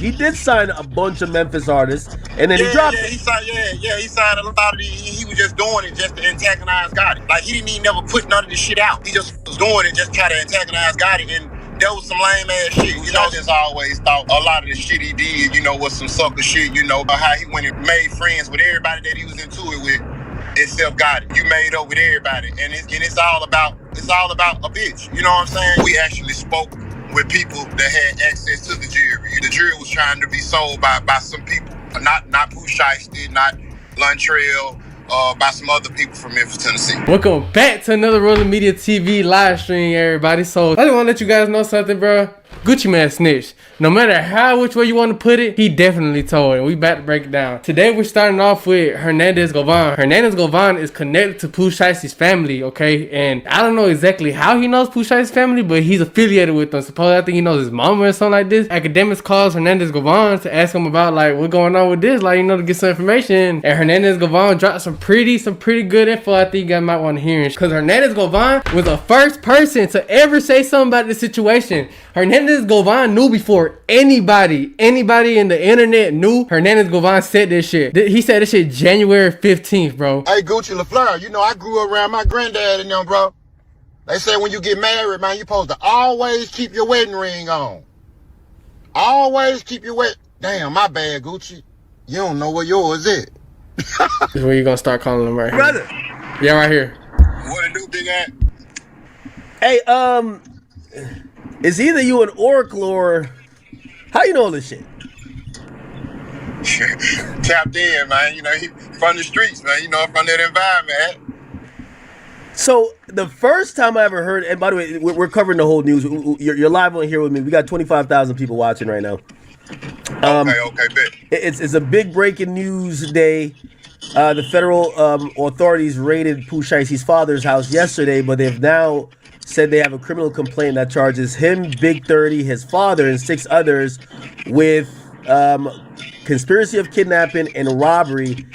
He did sign a bunch of Memphis artists, and then he dropped it. He signed a lot of these. He was just doing it just to antagonize Gotti. Like, he didn't even never put none of this shit out. He just was doing it just to try to antagonize Gotti, and that was some lame ass shit. You know, I just always thought a lot of the shit he did, you know, was some sucker shit. You know, how he went and made friends with everybody that he was into it with, except Gotti. You made up with everybody, and it's all about a bitch. You know what I'm saying? We actually spoke with people that had access to the jury. The jury was trying to be sold by some people, not Pooh Shiesty, not Luntrail, by some other people from Memphis, Tennessee. Welcome back to another Rolling Media TV live stream, everybody. So I just want to let you guys know something, bro. Gucci Man snitched. No matter which way you want to put it, he definitely told, and we about to break it down. Today we're starting off with Hernandez Govan. Hernandez Govan is connected to Pooh Shiesty's family, okay? And I don't know exactly how he knows Pooh Shiesty's family, but he's affiliated with them. Supposedly, I think he knows his mama or something like this. Akademiks calls Hernandez Govan to ask him about, like, what's going on with this, like, you know, to get some information. And Hernandez Govan dropped some pretty good info I think you guys might want to hear. Because Hernandez Govan was the first person to ever say something about this situation. Hernandez Govan knew before anybody in the internet knew. Hernandez Govan said this shit. He said this shit January 15th, bro. Hey, Gucci LaFleur, you know, I grew up around my granddad and them, bro. They say when you get married, man, you supposed to always keep your wedding ring on. Always keep your Damn, my bad, Gucci. You don't know where yours is. This is where you gonna start calling him right here. Brother. Yeah, right here. What it do, big ass? Hey, it's either you an oracle or how you know all this shit? Tapped in, man. You know, he from the streets, man. You know, from that environment. So the first time I ever heard, and by the way, we're covering the whole news. You're live on here with me. We got 25,000 people watching right now. Okay, bet. It's a big breaking news day. The federal authorities raided Pooh Shiesty's father's house yesterday, but they've now said they have a criminal complaint that charges him, Big 30, his father, and 6 others with conspiracy of kidnapping and robbery.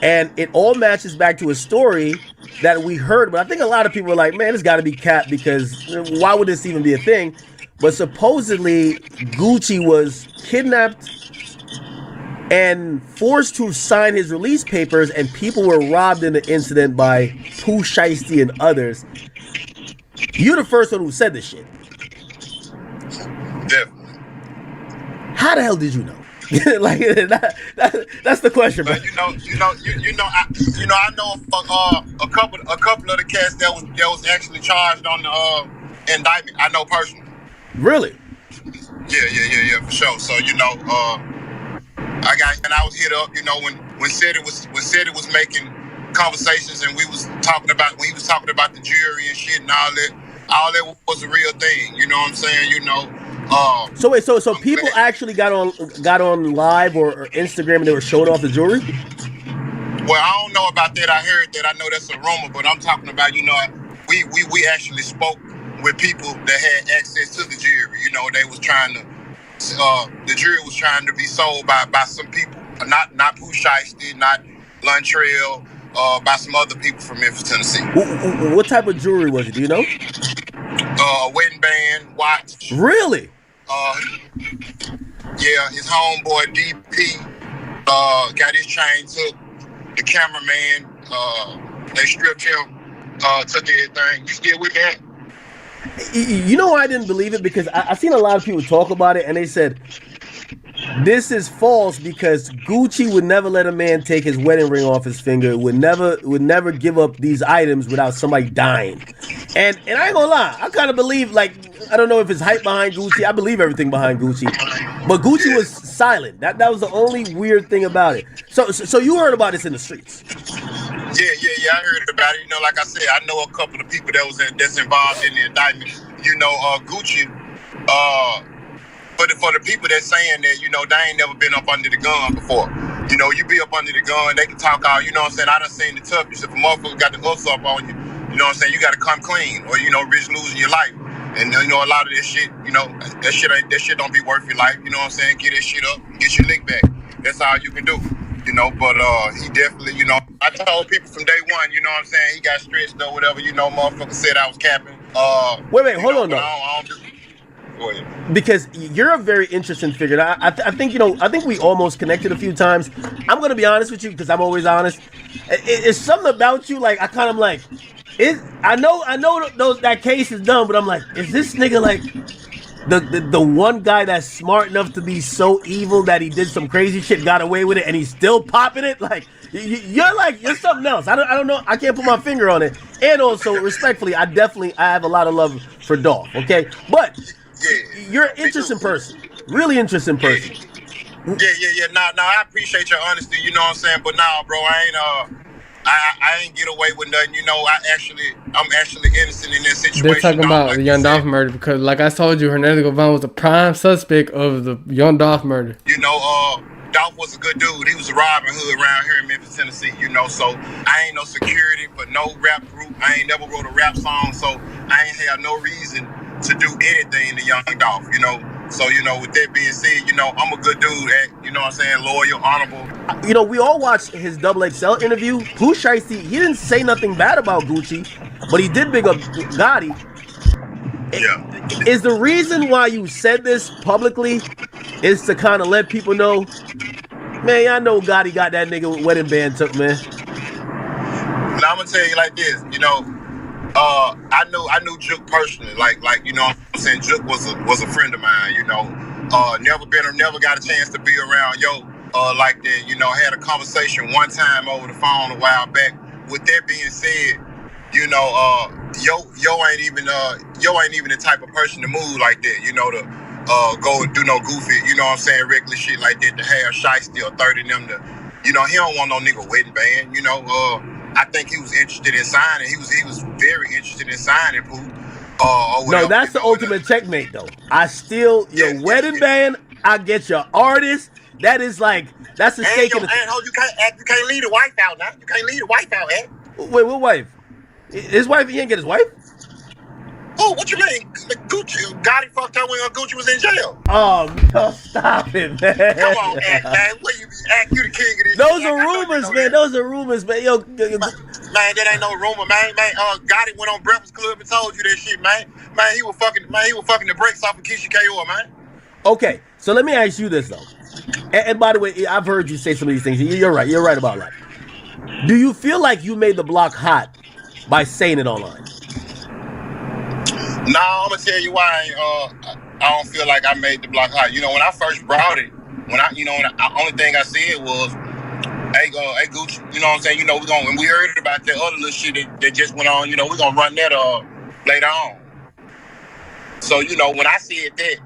And it all matches back to a story that we heard, but I think a lot of people are like, man, it's got to be cap, because why would this even be a thing? But supposedly Gucci was kidnapped and forced to sign his release papers, and people were robbed in the incident by Pooh Shiesty and others. You're the first one who said this shit. Definitely. How the hell did you know? Like that's the question, bro. I know a couple of the cats that was actually charged on the indictment. I know personally. Really? Yeah, for sure. So I was hit up. You know, when Seti was making conversations, and he was talking about the jury and shit and all that was a real thing. You know what I'm saying? You know. So wait, so people actually got on live or Instagram and they were showing off the jewelry? Well, I don't know about that. I heard that. I know that's a rumor, but I'm talking about, you know, we actually spoke with people that had access to the jury. You know, they was trying to the jury was trying to be sold by some people, not Pooh Shiesty, not Luntrail, by some other people from Memphis, Tennessee. What type of jewelry was it? Do you know? Wedding band, watch. Really? Yeah, his homeboy DP got his chain took. The cameraman, they stripped him, took everything. You still with that? You know why I didn't believe it? Because I seen a lot of people talk about it, and they said this is false because Gucci would never let a man take his wedding ring off his finger, would never give up these items without somebody dying. And I ain't gonna lie, I kind of believe, like, I don't know if it's hype behind Gucci. I believe everything behind Gucci. But Gucci was silent. That was the only weird thing about it. So you heard about this in the streets. Yeah, I heard about it. You know, like I said, I know a couple of people that's involved in the indictment. You know, Gucci, for the people that's saying that, you know, they ain't never been up under the gun before. You know, you be up under the gun, they can talk out, you know what I'm saying? I done seen the toughest. If a motherfucker got the hooks up on you, you know what I'm saying? You got to come clean, or, you know, risk losing your life. And, you know, a lot of this shit, you know, that shit don't be worth your life. You know what I'm saying? Get that shit up, get your lick back. That's all you can do. You know, but he definitely, you know, I told people from day one, you know what I'm saying? He got stretched or whatever, you know, motherfucker said I was capping. Wait, hold on, though. Go ahead. Because you're a very interesting figure. I think I think we almost connected a few times. I'm gonna be honest with you because I'm always honest. It's something about you, like I kind of like. I know that case is done, but I'm like, is this nigga like the one guy that's smart enough to be so evil that he did some crazy shit, got away with it, and he's still popping it? Like you're something else. I don't know. I can't put my finger on it. And also, respectfully, I have a lot of love for Dolph. Okay, but you're an interesting person, really interesting person. Yeah. Nah, I appreciate your honesty. You know what I'm saying? But nah, bro, I ain't get away with nothing. You know, I'm actually innocent in this situation. They're talking about the Young Dolph murder because, like I told you, Hernandez Govan was the prime suspect of the Young Dolph murder. You know, Dolph was a good dude. He was a Robin Hood around here in Memphis, Tennessee. You know, so I ain't no security for no rap group. I ain't never wrote a rap song, so I ain't have no reason to do anything to Young Dolph. You know. So, you know, with that being said, you know, I'm a good dude, you know what I'm saying, loyal, honorable. You know, we all watched his XXL interview. Pooh Shiesty, he didn't say nothing bad about Gucci, but he did big up Gotti. Yeah. Is the reason why you said this publicly is to kind of let people know, man, I know Gotti got that nigga wedding band took, man. Now, I'm going to tell you like this, you know, I knew Juke personally, like you know what I'm saying, Juke was a friend of mine, you know, never got a chance to be around like that, you know, had a conversation one time over the phone a while back. With that being said, you know, yo ain't even the type of person to move like that, you know, to go and do no goofy, you know what I'm saying, regular shit like that, to have Shiesty or 30 them to, you know, he don't want no nigga wedding band, you know, I think he was interested in signing. He was very interested in signing Pooh. No, that's the ultimate checkmate, though. I steal your wedding band. I get your artist. That is like that's a stake in the. You can't leave the wife out now. You can't leave the wife out, man. Wait, what wife? His wife? He ain't get his wife? Oh, what you mean? Gucci Gotti fucked her when Gucci was in jail. Oh, no, stop it, man. Come on, man. What you the king of this? Those are rumors, man. Those are rumors, man. Yo, man, that ain't no rumor, man. Gotti went on Breakfast Club and told you that shit, man. Man, he was fucking the brakes off of Keisha K.O., man. Okay, so let me ask you this though. And by the way, I've heard you say some of these things. You're right. You're right about that. Do you feel like you made the block hot by saying it online? No, I'm gonna tell you why. I don't feel like I made the block hot. You know, when I first brought it, the only thing I said was, "Hey, Gucci," you know what I'm saying? You know, when we heard about that other little shit that just went on, you know, we're gonna run that later on. So, you know, when I said that,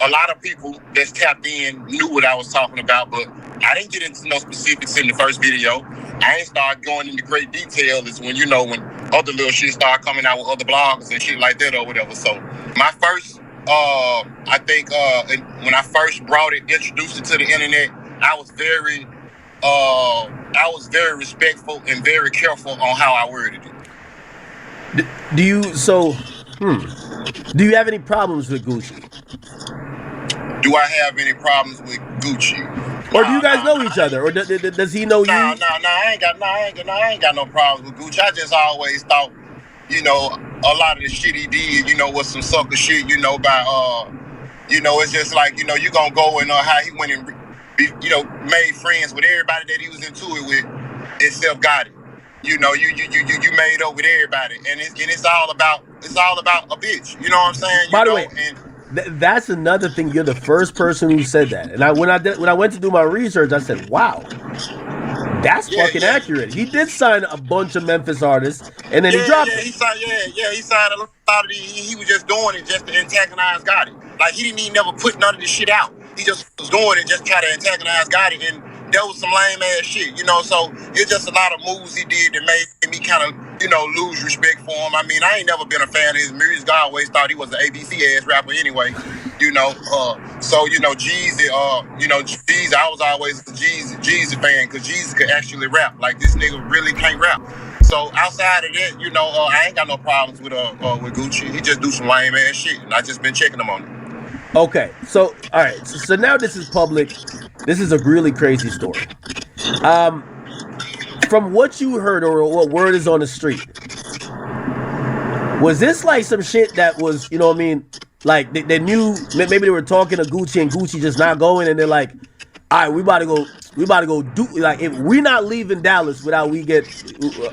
a lot of people that's tapped in knew what I was talking about, but I didn't get into no specifics in the first video. I ain't start going into great detail is when, you know, when other little shit start coming out with other bloggers and shit like that or whatever. So my first, I think when I first brought it, introduced it to the internet, I was very respectful and very careful on how I worded it. Do you have any problems with Gucci? Do I have any problems with Gucci? Or do you guys know each other? Or does he know you? No, I ain't got no problems with Gucci. I just always thought, you know, a lot of the shit he did, you know, was some sucker shit, you know, by, you know, it's just like, you know, you gonna go and how he went and, you know, made friends with everybody that he was into it with, except Gotti. You know, you made up with everybody, and it's all about a bitch. You know what I'm saying? By the way, that's another thing. You're the first person who said that, and when I went to do my research, I said, "Wow, that's fucking accurate." He did sign a bunch of Memphis artists, and then he dropped it. He signed a lot of it. He was just doing it just to antagonize Gotti. Like he didn't even never put none of this shit out. He just was doing it just try to antagonize Gotti, and that was some lame ass shit, you know. So it's just a lot of moves he did that made me kind of, you know, lose respect for him. I mean, I ain't never been a fan of his music. I always thought he was an ABC ass rapper anyway, you know. So you know, Jeezy, Jeezy, I was always a Jeezy fan because Jeezy could actually rap. Like this nigga really can't rap. So outside of that, you know, I ain't got no problems with Gucci. He just do some lame ass shit, and I just been checking him on it. Okay, so all right, so now this is public. This is a really crazy story. From what you heard or what word is on the street, was this like some shit that was, you know what I mean, Like they knew maybe they were talking to Gucci and Gucci just not going, and they're like, all right, we about to go do like if we're not leaving Dallas without we get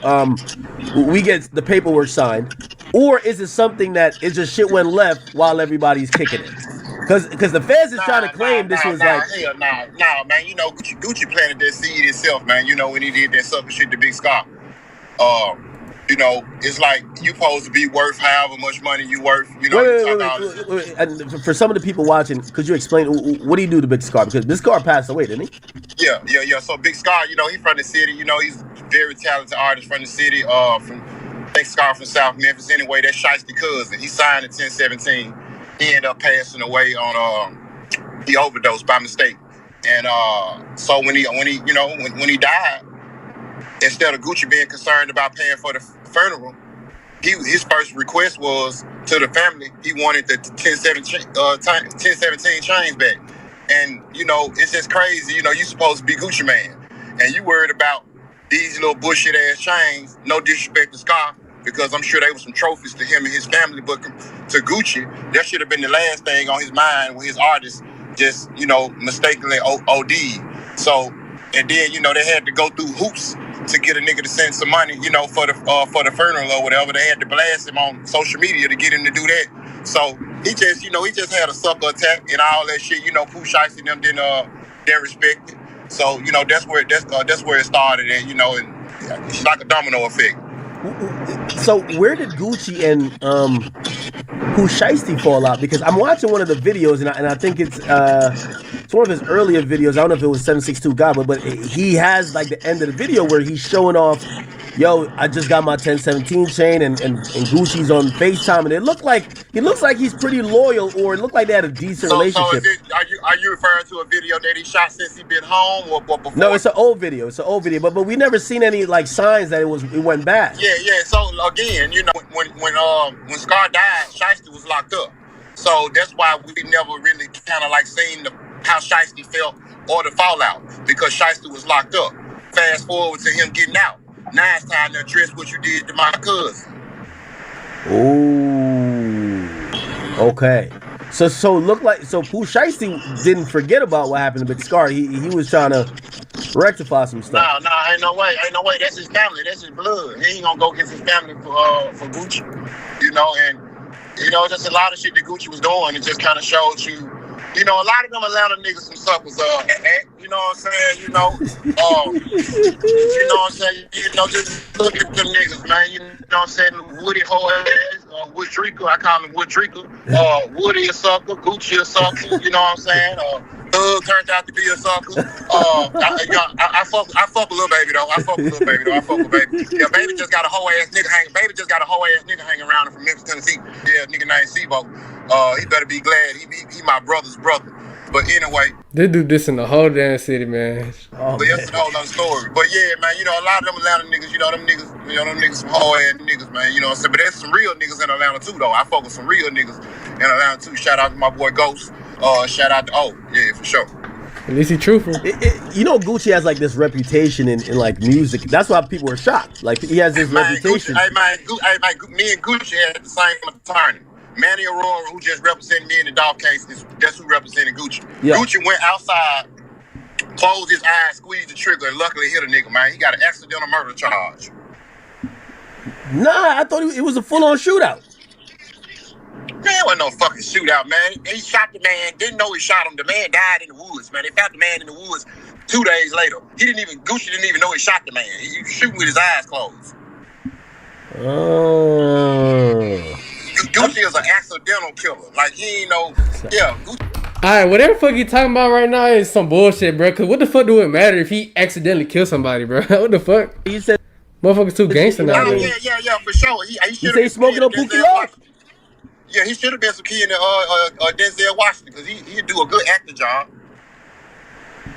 the paperwork signed, or is it something that it just shit went left while everybody's kicking it? Because the feds is trying to claim this was like hell nah, man. You know Gucci planted that seed itself, man. You know when he did that sucker shit to Big Scott. You know, it's like you supposed to be worth however much money you worth. You know, wait. And for some of the people watching, could you explain what do you do to Big Scar? Because Big Scar passed away, didn't he? Yeah. So Big Scar, you know, he's from the city. You know, he's a very talented artist from the city. Big Scar from South Memphis. Anyway, that's Shiesty cousin. He signed in 1017. He ended up passing away on he overdosed by mistake. And so when he died, instead of Gucci being concerned about paying for the funeral, his first request was to the family. He wanted the 1017 chains back. And, you know, it's just crazy. You know, you supposed to be Gucci man. And you worried about these little bullshit ass chains. No disrespect to Scar, because I'm sure they were some trophies to him and his family. But to Gucci, that should have been the last thing on his mind when his artist just, you know, mistakenly OD'd. So, and then, you know, they had to go through hoops to get a nigga to send some money, you know, for the funeral or whatever. They had to blast him on social media to get him to do that. So he just had a sucker attack and all that shit. You know, Pooh Shiesty and them didn't respect it. So, you know, that's where it started at, you know, and it's like a domino effect. So where did Gucci and Pooh Shiesty fall out? Because I'm watching one of the videos and I think it's one of his earlier videos. I don't know if it was 762 God, but he has like the end of the video where he's showing off, yo, I just got my 1017 chain and Gucci's on FaceTime, and he looks like he's pretty loyal, or it looked like they had a decent relationship. So are you referring to a video that he shot since he been home or before? No, it's an old video. But we never seen any like signs that it went bad. Yeah. So again, you know, when Scar died, Shiesty was locked up. So that's why we never really kind of like seen how Shiesty felt or the fallout, because Shiesty was locked up. Fast forward to him getting out. Now it's time to address what you did to my cousin. Ooh. Okay. So Pooh Shiesty didn't forget about what happened to Big Scar. He was trying to rectify some stuff. No, ain't no way. That's his family. That's his blood. He ain't gonna go get his family for Gucci. You know, and you know, just a lot of shit that Gucci was doing. It just kind of showed you. You know, a lot of them Atlanta niggas some suckers. You know what I'm saying? You know what I'm saying? You know, just look at them niggas, man. You know what I'm saying? Woody Ho ass, Wood Drinker. I call him Wood Drinker. Woody a sucker. Gucci a sucker. You know what I'm saying? Thug turned out to be a sucker. I fuck with Lil Baby though. I fuck with Baby. Yeah, Baby just got a hoe ass nigga hanging. Baby just got a hoe ass nigga hanging around from Memphis, Tennessee. Yeah, nigga named Sibo. He better be glad. He my brother's brother. But anyway, they do this in the whole damn city, man. Oh, but that's a whole other story. But yeah, man, you know, a lot of them Atlanta niggas, them niggas some whole ass niggas, man. You know what I'm saying? But there's some real niggas in Atlanta too, though. I fuck with some real niggas in Atlanta too. Shout out to my boy Ghost. Shout out to yeah, for sure. At least he truthful. You know, Gucci has like this reputation in like music. That's why people are shocked. Like he has this reputation. Me and Gucci had the same attorney. Manny Aurora, who just represented me in the dog case, that's who represented Gucci. Yeah. Gucci went outside, closed his eyes, squeezed the trigger, and luckily hit a nigga, man. He got an accidental murder charge. Nah, I thought it was a full-on shootout. Man, it wasn't no fucking shootout, man. He shot the man, didn't know he shot him. The man died in the woods, man. They found the man in the woods 2 days later. Gucci didn't even know he shot the man. He was shooting with his eyes closed. Oh. Gucci is an accidental killer. Like, he ain't no... Yeah, Gucci... Alright, whatever the fuck you talking about right now is some bullshit, bro. Cause what the fuck do it matter if he accidentally killed somebody, bro? What the fuck? He said... Motherfuckers too gangster now. Yeah, for sure. He should have smoking on Pookie Lock. Yeah, he should have been some kid in Denzel Washington, because he'd do a good acting job.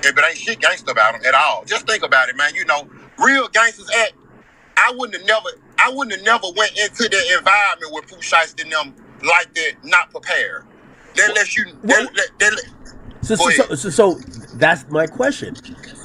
Yeah, but ain't shit gangster about him at all. Just think about it, man. You know, real gangsters act. I wouldn't have never went into that environment with Pooh Shiesty and them like that, not prepared. So that's my question.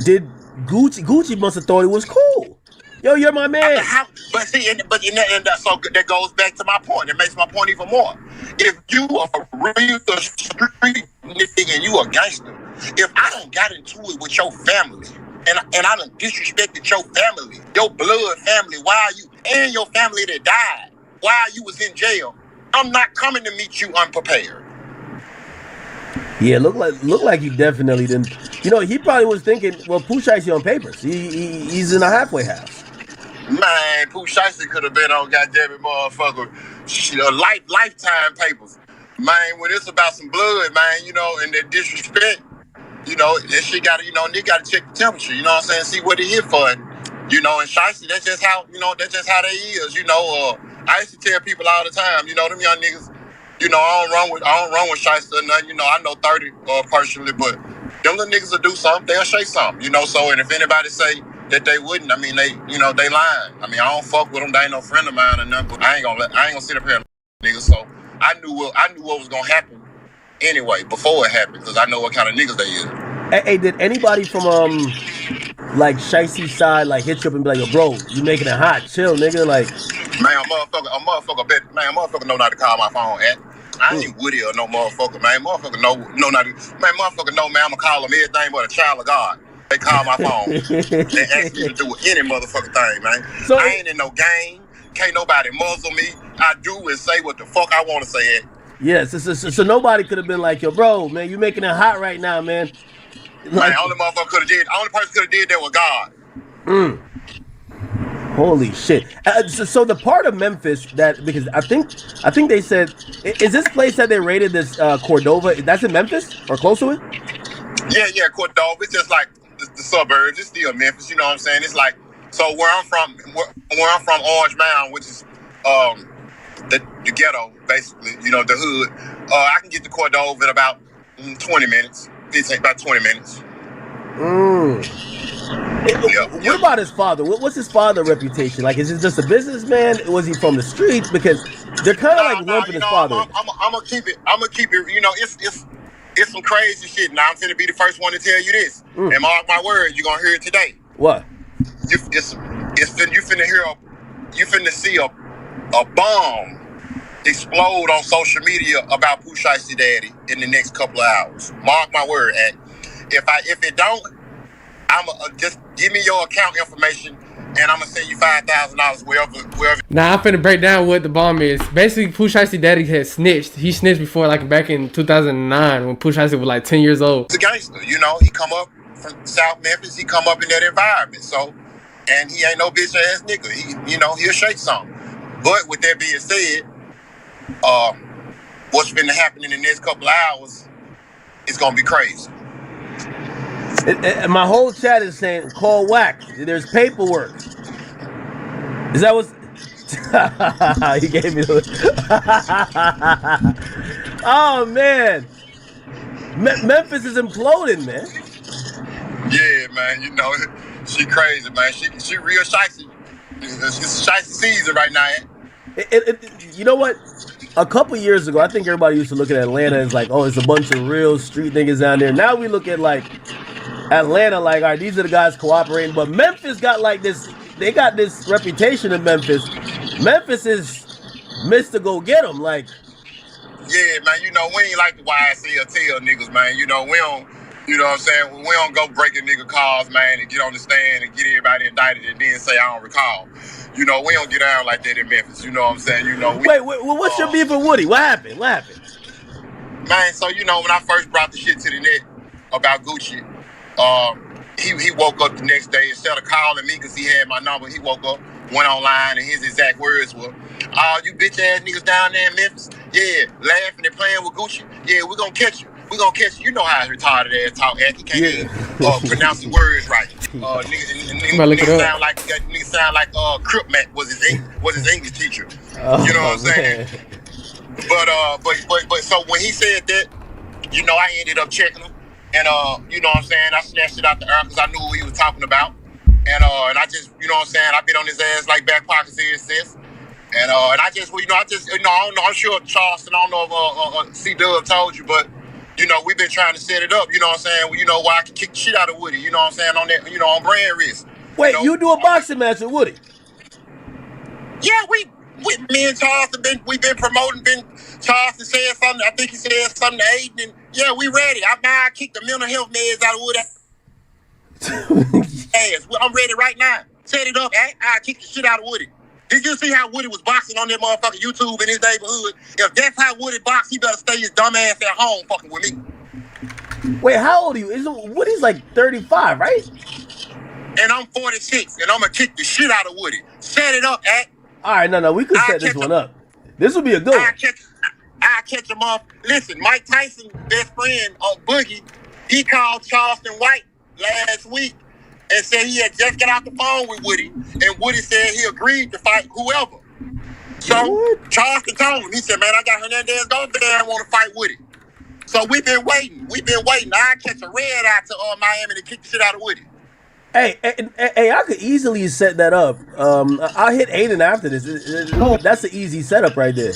Did Gucci must have thought it was cool? Yo, you're my man. So that goes back to my point. It makes my point even more. If you are a real street nigga and you a gangster, if I done got into it with your family and I done disrespected your family, your blood family, while you and your family that died while you was in jail, I'm not coming to meet you unprepared. Yeah, look like he definitely didn't. You know, he probably was thinking, well, Pooh Shiesty on papers. He's in a halfway house. Man, Pooh Shiesty could have been on goddamn it, motherfucker, lifetime papers. Man, when it's about some blood, man, you know, and that disrespect, you know, that shit got to, you know, they got to check the temperature, you know what I'm saying, see what they here for. And, you know, and Shiesty, that's just how, you know, that's just how they is, you know. I used to tell people all the time, you know, them young niggas, you know, I don't run with Shiesty or nothing, you know, I know 30 personally, but them little niggas will do something, they'll say something, you know, so, and if anybody say that they wouldn't, I mean, they, you know, they lying. I mean, I don't fuck with them, they ain't no friend of mine or nothing, but I ain't gonna sit up here and niggas, so I knew what was gonna happen anyway, before it happened, because I know what kind of niggas they is. Hey, did anybody from, like, Shiesty's side, like, hit you up and be like, yo, bro, you making it hot, chill, nigga, like... Man, a motherfucker know not to call my phone at. I ain't Woody or no motherfucker, man. Motherfucker know not to, man, motherfucker know, man, I'ma call them everything but a child of God. They call my phone. They ask me to do any motherfucking thing, man. So I ain't in no game. Can't nobody muzzle me. I do and say what the fuck I want to say. Yes, so nobody could have been like, yo, bro, man, you making it hot right now, man. Like, man, only person could have did that was God. Holy shit! So the part of Memphis that, because I think they said, is this place that they raided, this Cordova? That's in Memphis or close to it? Yeah, Cordova. It's just like the suburbs. It's still Memphis. You know what I'm saying? It's like, so where I'm from, Orange Mound, which is the ghetto, basically. You know, the hood. I can get to Cordova in about 20 minutes. It takes about 20 minutes. What about his father? What's his father reputation? Like, is he just a businessman? Was he from the streets? Because they're kind of like lumping his father. I'm gonna keep it. You know, it's some crazy shit. Now I'm finna be the first one to tell you this. And mark my words, you're gonna hear it today. What? You finna see a bomb explode on social media about Pooh Shiesty daddy in the next couple of hours. Mark my word. And if it don't, I'ma just give me your account information and I'm gonna send you $5,000 wherever. Now I'm finna break down what the bomb is. Basically, Pooh Shiesty daddy had snitched. He snitched before, like back in 2009 when Pooh Shiesty was like 10 years old. He's a gangster, you know. He come up from South Memphis. He come up in that environment. So, and he ain't no bitch ass nigga. He'll shake something. But with that being said, what's finna happen in the next couple of hours is gonna be crazy. My whole chat is saying, call whack. There's paperwork. Is that what's... He gave me the... Oh, man. Memphis is imploding, man. Yeah, man. You know, she crazy, man. She real shiesty. It's a shiesty season right now. You know what? A couple years ago, I think everybody used to look at Atlanta as like, oh, it's a bunch of real street niggas down there. Now we look at like Atlanta like, all right, these are the guys cooperating. But Memphis got like this, they got this reputation in Memphis. Memphis is Mr. Go Get 'em. Like, yeah, man, you know, we ain't like the YSL niggas, man. You know, we don't, you know what I'm saying? We don't go breaking nigga cars, man, and get on the stand and get everybody indicted and then say, I don't recall. You know, we don't get down like that in Memphis. You know what I'm saying? You know, wait, what's your beef with Woody? What happened? Man, so, you know, when I first brought the shit to the net about Gucci, he woke up the next day, instead of calling me because he had my number, he woke up, went online, and his exact words were, oh, you bitch ass niggas down there in Memphis, yeah, laughing and playing with Gucci, yeah, we're gonna catch you. We're gonna catch you. You know how retarded ass talk. He can't even pronounce the words right. Nigga sound like Crip Mac was his English teacher. You know what I'm saying? But so when he said that, you know, I ended up checking him, and you know what I'm saying, I snatched it out the air because I knew what he was talking about, and I just, you know what I'm saying, I've been on his ass like back pockets ever since, and I just, you know, I don't know, I'm sure Charleston, I don't know if C-Dub told you, but. You know, we've been trying to set it up, you know what I'm saying? You know, why I can kick the shit out of Woody, you know what I'm saying, on that, you know, on brand risk. Wait, you know, you do a boxing match with Woody? Yeah, me and Charles we've been promoting, Charleston said something. I think he said something to Aiden. And yeah, we ready. I kicked the mental health meds out of Woody ass. I'm ready right now. Set it up. I kick the shit out of Woody. Did you see how Woody was boxing on that motherfucking YouTube in his neighborhood? If that's how Woody boxed, he better stay his dumb ass at home fucking with me. Wait, how old are you? Woody's like 35, right? And I'm 46, and I'm gonna kick the shit out of Woody. Set it up, All right, no, we could set this one up. This will be a good one. I catch him off. Listen, Mike Tyson's best friend, Boogie, he called Charleston White last week and said he had just got off the phone with Woody, and Woody said he agreed to fight whoever. So Charleston told him, he said, man, I got Hernandez Govan and want to fight Woody. So we've been waiting. I catch a red eye to Miami to kick the shit out of Woody. Hey, I could easily set that up. I'll hit Aiden after this. That's an easy setup right there.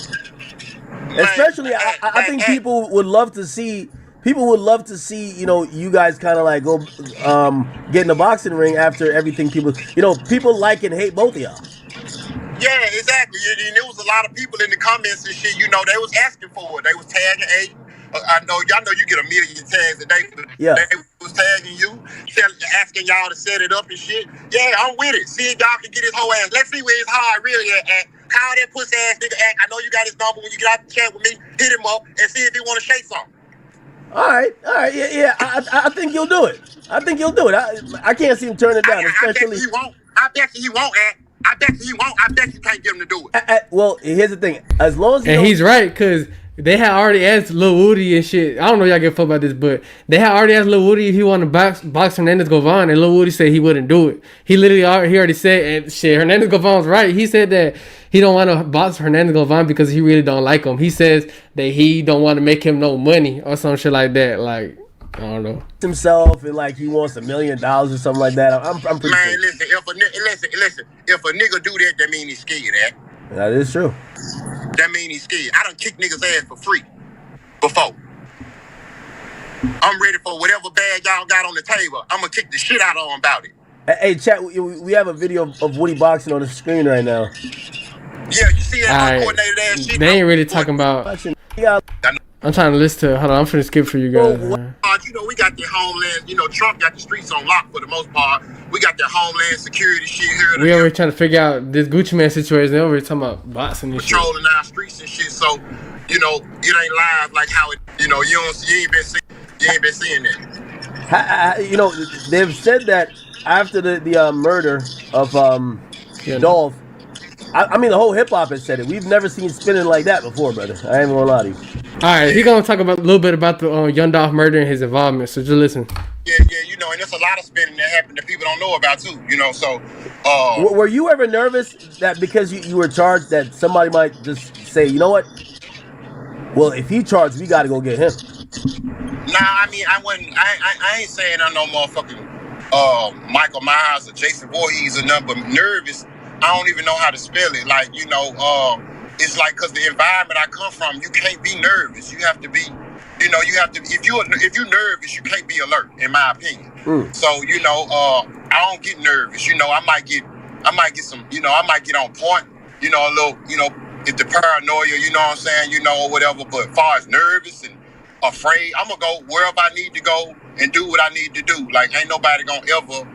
Especially, I think people would love to see. You guys kind of like go get in the boxing ring after everything. People like and hate both of y'all. Yeah, exactly. And there was a lot of people in the comments and shit. They was asking for it. They was tagging Aiden. Y'all know you get a million tags a day. Yeah. They was tagging you, asking y'all to set it up and shit. Yeah, I'm with it. See if y'all can get his whole ass. Let's see where his heart really at. How that pussy ass nigga act. I know you got his number. When you get out the chat with me, hit him up and see if he want to shake something. All right, yeah. I think you'll do it. I can't see him turn it down, especially. I bet you he won't. I bet you can't get him to do it. Well, here's the thing. As long as he's right, because they had already asked Lil Woody and shit. I don't know if y'all give a fuck about this, but they had already asked Lil Woody if he wanted to box Hernandez Govan, and Lil Woody said he wouldn't do it. He already said, and shit, Hernandez Govan's right. He said that he don't want to box Hernandez Govan because he really don't like him. He says that he don't want to make him no money or some shit like that. Like, I don't know. Himself and like he wants $1 million or something like that. I'm pretty man, sure. listen. If a nigga do that mean he's scared. That is true. That mean he's scared. I done kicked niggas ass for free before. I'm ready for whatever bag y'all got on the table. I'm gonna kick the shit out of them about it. Hey, chat. We have a video of Woody boxing on the screen right now. Yeah, you see that uncoordinated ass shit. They ain't really talking about. I'm trying to listen to. Hold on, I'm finna skip for you guys. We got the homeland. Trump got the streets on lock for the most part. We got the homeland security shit here. We already trying to figure out this Gucci Man situation. They already talking about boxing and shit. Patrolling our streets and shit. So, it ain't live like how it. You ain't been seeing that. They've said that after the murder of Dolph. I mean, the whole hip hop has said it. We've never seen spinning like that before, brother. I ain't gonna lie to you. All right, he gonna talk about a little bit about the Young Dolph murder and his involvement. So just listen. Yeah, and there's a lot of spinning that happened that people don't know about too. So. Were you ever nervous that because you were charged that somebody might just say, you know what? Well, if he charged, we got to go get him. Nah, I mean, I wasn't. I ain't saying I'm no motherfucking Michael Myers or Jason Voorhees or nothing, but nervous. I don't even know how to spell it. Like, it's like because the environment I come from, you can't be nervous. You have to be, if you're nervous, you can't be alert, in my opinion. So, I don't get nervous. I might get some, I might get on point, a little, if the paranoia, you know what I'm saying, or whatever. But as far as nervous and afraid, I'm gonna go wherever I need to go and do what I need to do. Like, ain't nobody gonna ever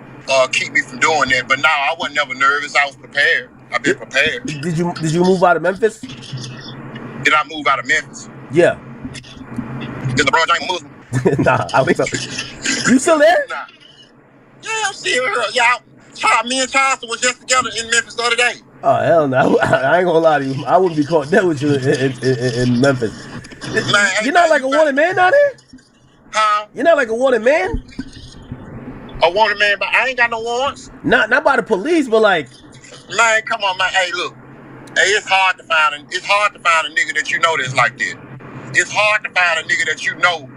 keep me from doing that. But I wasn't never nervous. I was prepared. I've been prepared. Did you move out of Memphis? Did I move out of Memphis? Yeah. Is the brother ain't Muslim? Nah, I think so. You still there? Nah. Yeah, I'm still here. Yeah, me and Charleston was just together in Memphis the other day. Oh, hell no. I ain't gonna lie to you. I wouldn't be caught dead with you in Memphis. Man, you're not like a wanted man down there? Huh? You're not like a wanted man? A wanted man, but I ain't got no warrants. Not by the police, but like. Man, come on, man. Hey, look. Hey, it's hard to find a nigga that you know that's like that. It's hard to find a nigga that you know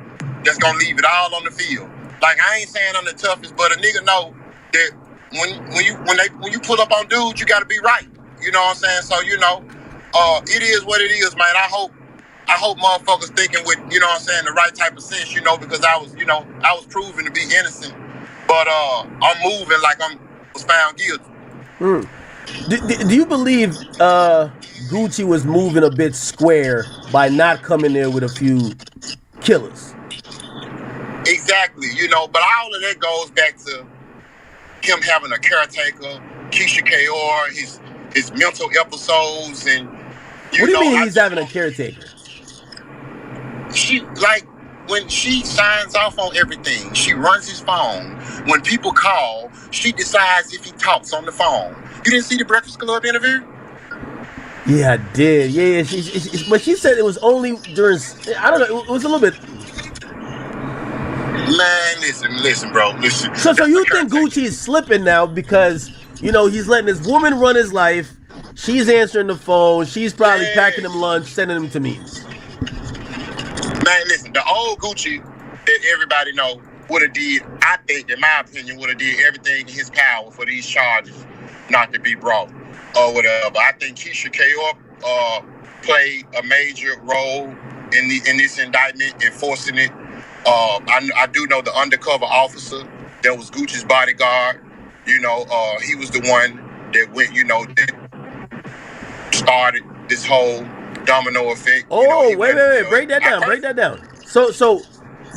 that's gonna leave it all on the field. Like, I ain't saying I'm the toughest, but a nigga know that when you pull up on dudes, you gotta be right. You know what I'm saying? So, it is what it is, man. I hope motherfuckers thinking with, the right type of sense, because I was proven to be innocent. But I'm moving like I was found guilty. Do you believe Gucci was moving a bit square by not coming there with a few killers? Exactly, you know, but all of that goes back to him having a caretaker, Keisha Kaur, his mental episodes, and What do you mean he's having a caretaker? She, like, when she signs off on everything, she runs his phone. When people call, she decides if he talks on the phone. You didn't see the Breakfast Club interview? Yeah, I did. Yeah, but she said it was only during. I don't know. It was a little bit. Man, listen, bro, listen. So you think Gucci is slipping now because he's letting his woman run his life. She's answering the phone. She's probably packing him lunch, sending him to meetings. Man, listen, the old Gucci that everybody know would have did, I think, in my opinion, would have did everything in his power for these charges not to be brought or whatever. I think Keisha Kaur played a major role in this indictment, enforcing it. I do know the undercover officer that was Gucci's bodyguard. He was the one that went, that started this whole domino effect. Oh, wait, break that down. So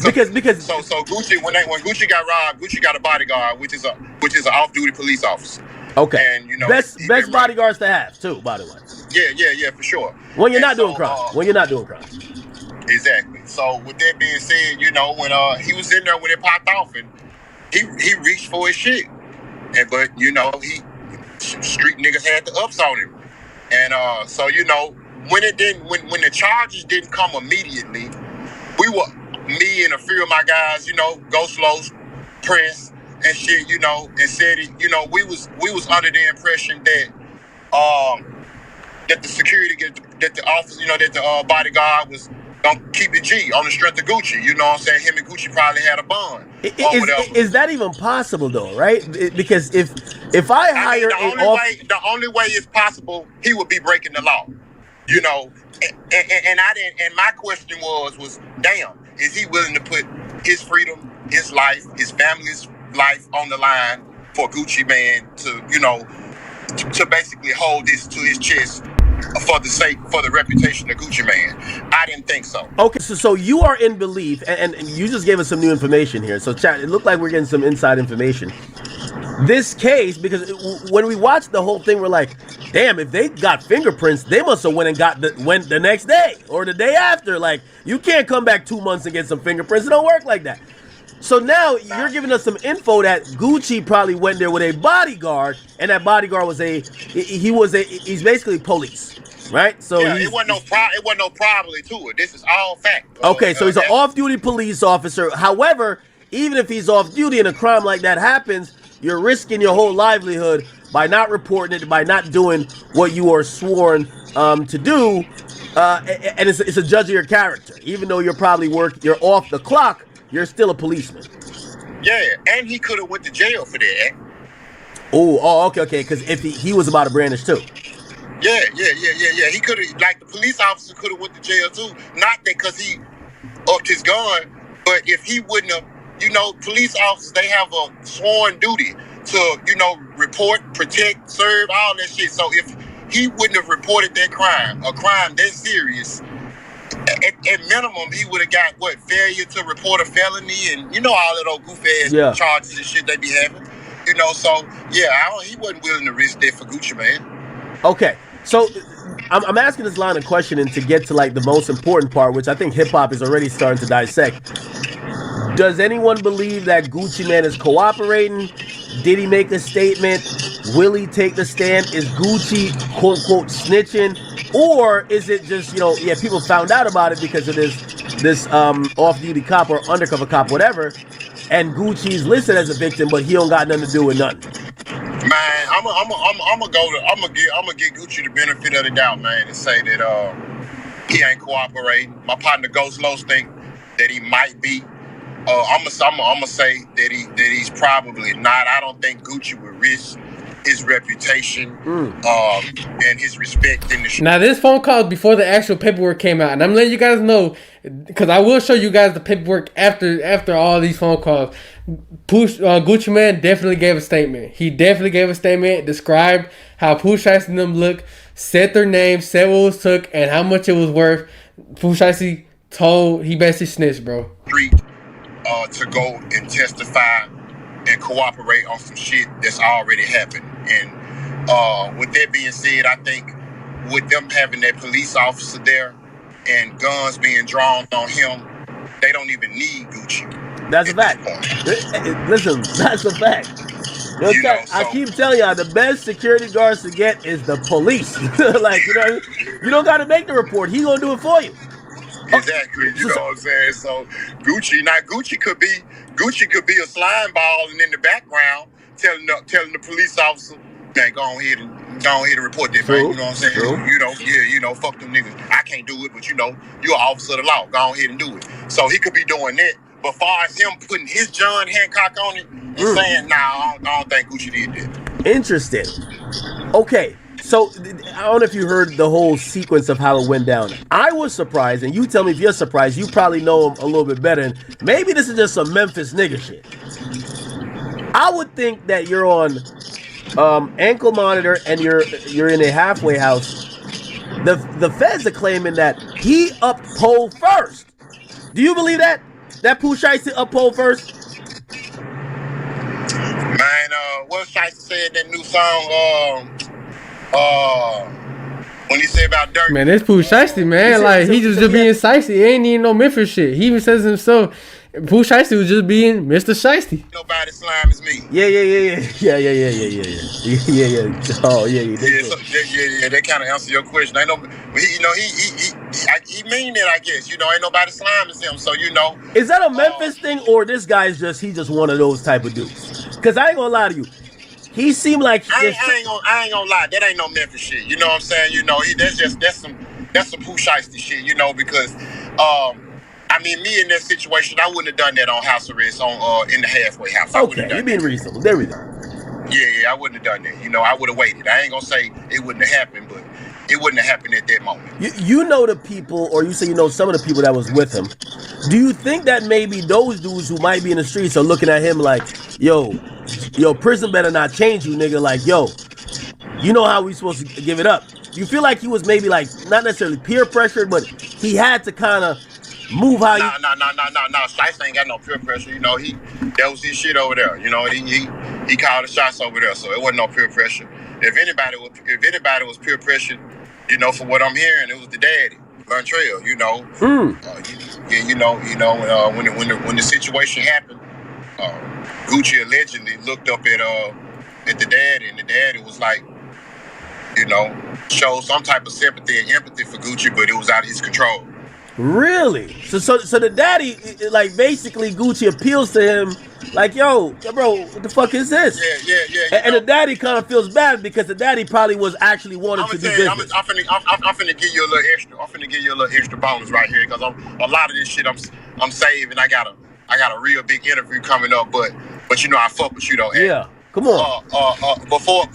because Gucci, when Gucci got robbed, Gucci got a bodyguard, which is an off-duty police officer. Okay. And best bodyguards to have too, by the way. Yeah, for sure. When you're not doing crime. Exactly. So with that being said, when he was in there when it popped off, and he reached for his shit, but street niggas had the ups on him, and when the charges didn't come immediately, me and a few of my guys, Go Slow, Prince, and shit, and said it, we was under the impression that that the security, that the officer, that the bodyguard was gonna keep it G on the strength of Gucci. You know what I'm saying? Him and Gucci probably had a bond. Is that even possible though, right? Because if I hire the only way it's possible, he would be breaking the law. And I didn't. And my question was, damn, is he willing to put his freedom, his life, his family's life on the line for Gucci Man to basically hold this to his chest for the reputation of Gucci Man? I didn't think so. Okay, so you are in belief, and you just gave us some new information here. So chat, it looked like we're getting some inside information. This case, because when we watched the whole thing, we're like, damn, if they got fingerprints, they must have went the next day or the day after. Like, you can't come back 2 months and get some fingerprints. It don't work like that. So now you're giving us some info that Gucci probably went there with a bodyguard, and that bodyguard was he's basically police, right? So yeah, it wasn't no probably to it. This is all fact. Okay, so he's an off-duty police officer. However, even if he's off-duty and a crime like that happens, you're risking your whole livelihood by not reporting it, by not doing what you are sworn to do, and it's a judge of your character. Even though you're off the clock, you're still a policeman. Yeah, and he could have went to jail for that. Oh, okay, because if he was about to brandish too. Yeah. He could have, like, the police officer could have went to jail too. Not that because he upped his gun, but if he wouldn't have, police officers, they have a sworn duty to, report, protect, serve, all that shit. So if he wouldn't have reported that crime, a crime that serious, at minimum, he would have got, failure to report a felony and, all of those goofy-ass charges and shit they be having. So, yeah, he wasn't willing to risk that for Gucci, man. Okay, so I'm asking this line of questioning to get to, like, the most important part, which I think hip-hop is already starting to dissect. Does anyone believe that Gucci Man is cooperating? Did he make a statement? Will he take the stand? Is Gucci, quote-unquote, snitching? Or is it just, people found out about it because of this off-duty cop or undercover cop, whatever, and Gucci's listed as a victim, but he don't got nothing to do with nothing? Man, I'm gonna give Gucci the benefit of the doubt, man, and say that he ain't cooperating. My partner Ghost Los think that he might be. I'm gonna say that he's probably not. I don't think Gucci would risk his reputation, and his respect in the Now this phone call is before the actual paperwork came out, and I'm letting you guys know because I will show you guys the paperwork after all these phone calls. Gucci Mane definitely gave a statement. He definitely gave a statement, described how Pooh Shiesty and them look, said their names, said what was took, and how much it was worth. Pooh Shiesty told, he basically snitched, bro. To go and testify and cooperate on some shit that's already happened. And with that being said, I think with them having that police officer there and guns being drawn on him, they don't even need Gucci. That's a fact. Listen, that's a fact. I keep telling y'all, the best security guards to get is the police. Like, you know, you don't got to make the report. He gonna do it for you. Exactly. You know what I'm saying? So Gucci could be a slime ball, and in the background telling the police officer, man, go ahead and report that, man. You know what I'm saying? True. You know, fuck them niggas. I can't do it, but you know, you're an officer of the law. Go ahead and do it. So he could be doing that. But far as him putting his John Hancock on it and saying, nah, I don't think Gucci did that. Interesting. Okay. So, I don't know if you heard the whole sequence of how it went down. I was surprised, and you tell me if you're surprised. You probably know him a little bit better. And maybe this is just some Memphis nigga shit. I would think that you're on ankle monitor and you're in a halfway house. The feds are claiming that he up pole first. Do you believe that? That Pooh Shiesty up pole first? Man, what Shiesty said in that new song, when he said about Dirk. Man, this Pooh Shiesty, man. Like, he just being Shiesty. He ain't even no Memphis shit. He even says himself, Pooh Shiesty was just being Mr. Shiesty. Nobody slime is me. Yeah. Oh, yeah. That kind of answer your question. I know, he mean that, I guess. You know, ain't nobody slime is him. So, you know. Is that a Memphis thing, or this guy's just one of those type of dudes? Because I ain't gonna lie to you. He seemed like I ain't gonna lie. That ain't no Memphis shit. You know what I'm saying? You know, that's some Pooh Shiesty shit. You know, because I mean, me in that situation, I wouldn't have done that on house arrest in the halfway house. Okay, you being reasonable. There we go. Yeah, I wouldn't have done that. You know, I would have waited. I ain't gonna say it wouldn't have happened, but it wouldn't have happened at that moment. You know the people, or you say you know some of the people that was with him. Do you think that maybe those dudes who might be in the streets are looking at him like, yo, prison better not change you, nigga. Like, yo, you know how we supposed to give it up. You feel like he was maybe like, not necessarily peer pressured, but he had to kind of move how you... No. Shiesty ain't got no peer pressure. You know, that was his shit over there. You know, he called the shots over there, so it wasn't no peer pressure. If anybody was peer pressured, you know, for what I'm hearing, it was the daddy, Latrell. You know, when the situation happened, Gucci allegedly looked up at the daddy, and the daddy was like, you know, showed some type of sympathy and empathy for Gucci, but it was out of his control. Really? So the daddy, like, basically Gucci appeals to him like, yo, bro, what the fuck is this? Yeah. And the daddy kind of feels bad because the daddy probably was actually wanting to do business. I'm finna give you a little extra. I'm finna give you a little extra bonus right here because a lot of this shit I'm saving. I got a real big interview coming up, but you know I fuck with you though. Yeah, come on. Before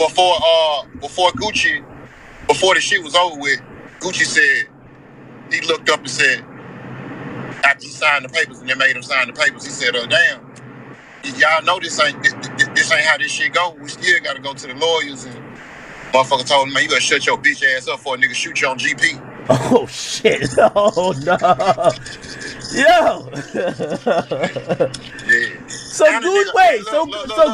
Gucci, before the shit was over with, Gucci said. He looked up and said, after he signed the papers and they made him sign the papers, he said, damn, y'all know this ain't how this shit go. We still gotta go to the lawyers. And motherfucker told him, man, you gotta shut your bitch ass up for a nigga shoot you on GP. Oh shit. Oh no. Yo. Yeah. So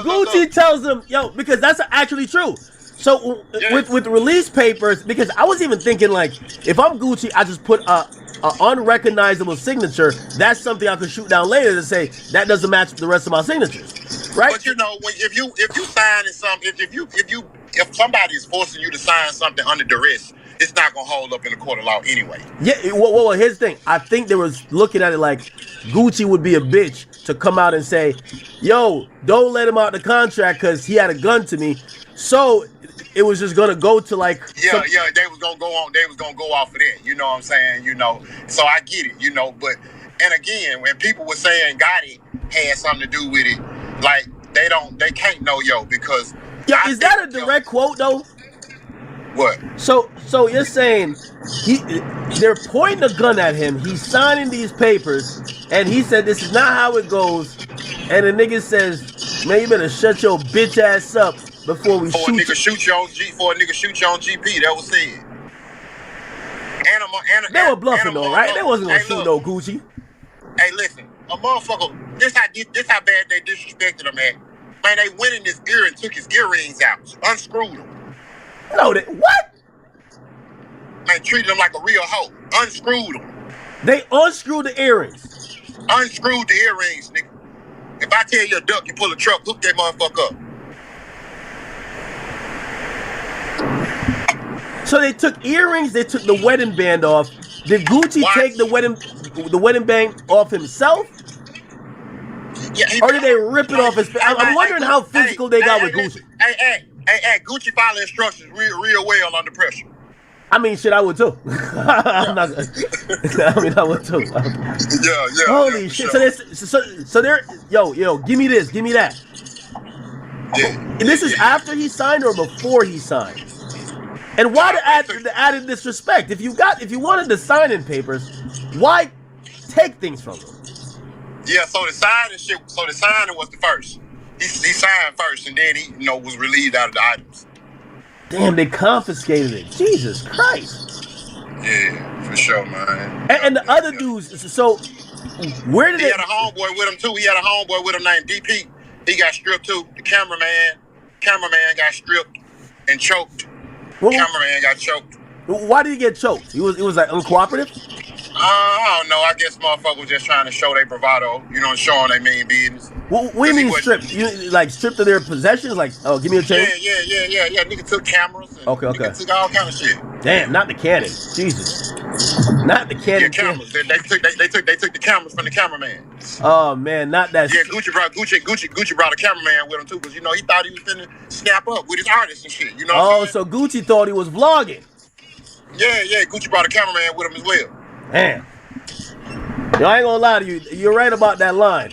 Gucci tells him, yo, because that's actually true. So with release papers, because I was even thinking like, if I'm Gucci, I just put a unrecognizable signature. That's something I could shoot down later to say that doesn't match the rest of my signatures, right? But you know, if you sign something, if somebody is forcing you to sign something under duress, it's not gonna hold up in the court of law anyway. Yeah. Well, here's the thing. I think they was looking at it like Gucci would be a bitch to come out and say, yo, don't let him out the contract because he had a gun to me. So it was just gonna go to like they was gonna go on. They was gonna go off of that. You know what I'm saying? You know, so I get it. You know, but and again, when people were saying Gotti had something to do with it, like they can't know because Yeah, is that a direct quote though? What? So you're saying they're pointing a gun at him. He's signing these papers, and he said this is not how it goes. And the nigga says, "Man, you better shut your bitch ass up before we For shoot a nigga you." shoot you on GP, that was said. They were bluffing though, right? They wasn't gonna shoot no Gucci. Hey, listen, a motherfucker. This how bad they disrespected him, man. Man, they went in his ear and took his earrings out, unscrewed him. No, what? Man, treated him like a real hoe. Unscrewed him. They unscrewed the earrings. Unscrewed the earrings, nigga. If I tell you a duck, you pull a truck, hook that motherfucker up. So they took earrings. They took the wedding band off. Did Gucci take the wedding band off himself? Yeah, or did they rip it off his face? I'm wondering how physical they got with Gucci. Hey, Gucci follow instructions real well under pressure. I mean, shit, I would too. I'm not, I mean, I would too. Yeah. Holy shit! Sure. So they're yo, give me this, give me that. Yeah. And this is after he signed or before he signed? And why the added disrespect? If you wanted the signing papers, why take things from them? Yeah, so the signing was the first. He signed first, and then he was relieved out of the items. Damn, they confiscated it. Jesus Christ. Yeah, for sure, man. And the other dudes, so where did he had a homeboy with him too? He had a homeboy with him named DP. He got stripped too. The cameraman got stripped and choked. Cameraman got choked. Why did he get choked? He was like uncooperative? I don't know. I guess motherfuckers was just trying to show their bravado, showing their mean business. What do you mean stripped? You like stripped of their possessions? Like, oh, give me a chain? Yeah. Nigga took cameras. And okay. Nigga took all kind of shit. Damn, not the Canon. Jesus. Not the Canon. Yeah, cameras. They took the cameras from the cameraman. Oh man, not that. Yeah, Gucci brought a cameraman with him too, because he thought he was finna snap up with his artists and shit. You know what I'm saying? So Gucci thought he was vlogging. Yeah. Gucci brought a cameraman with him as well. Damn. Yo, I ain't gonna lie to you. You're right about that line.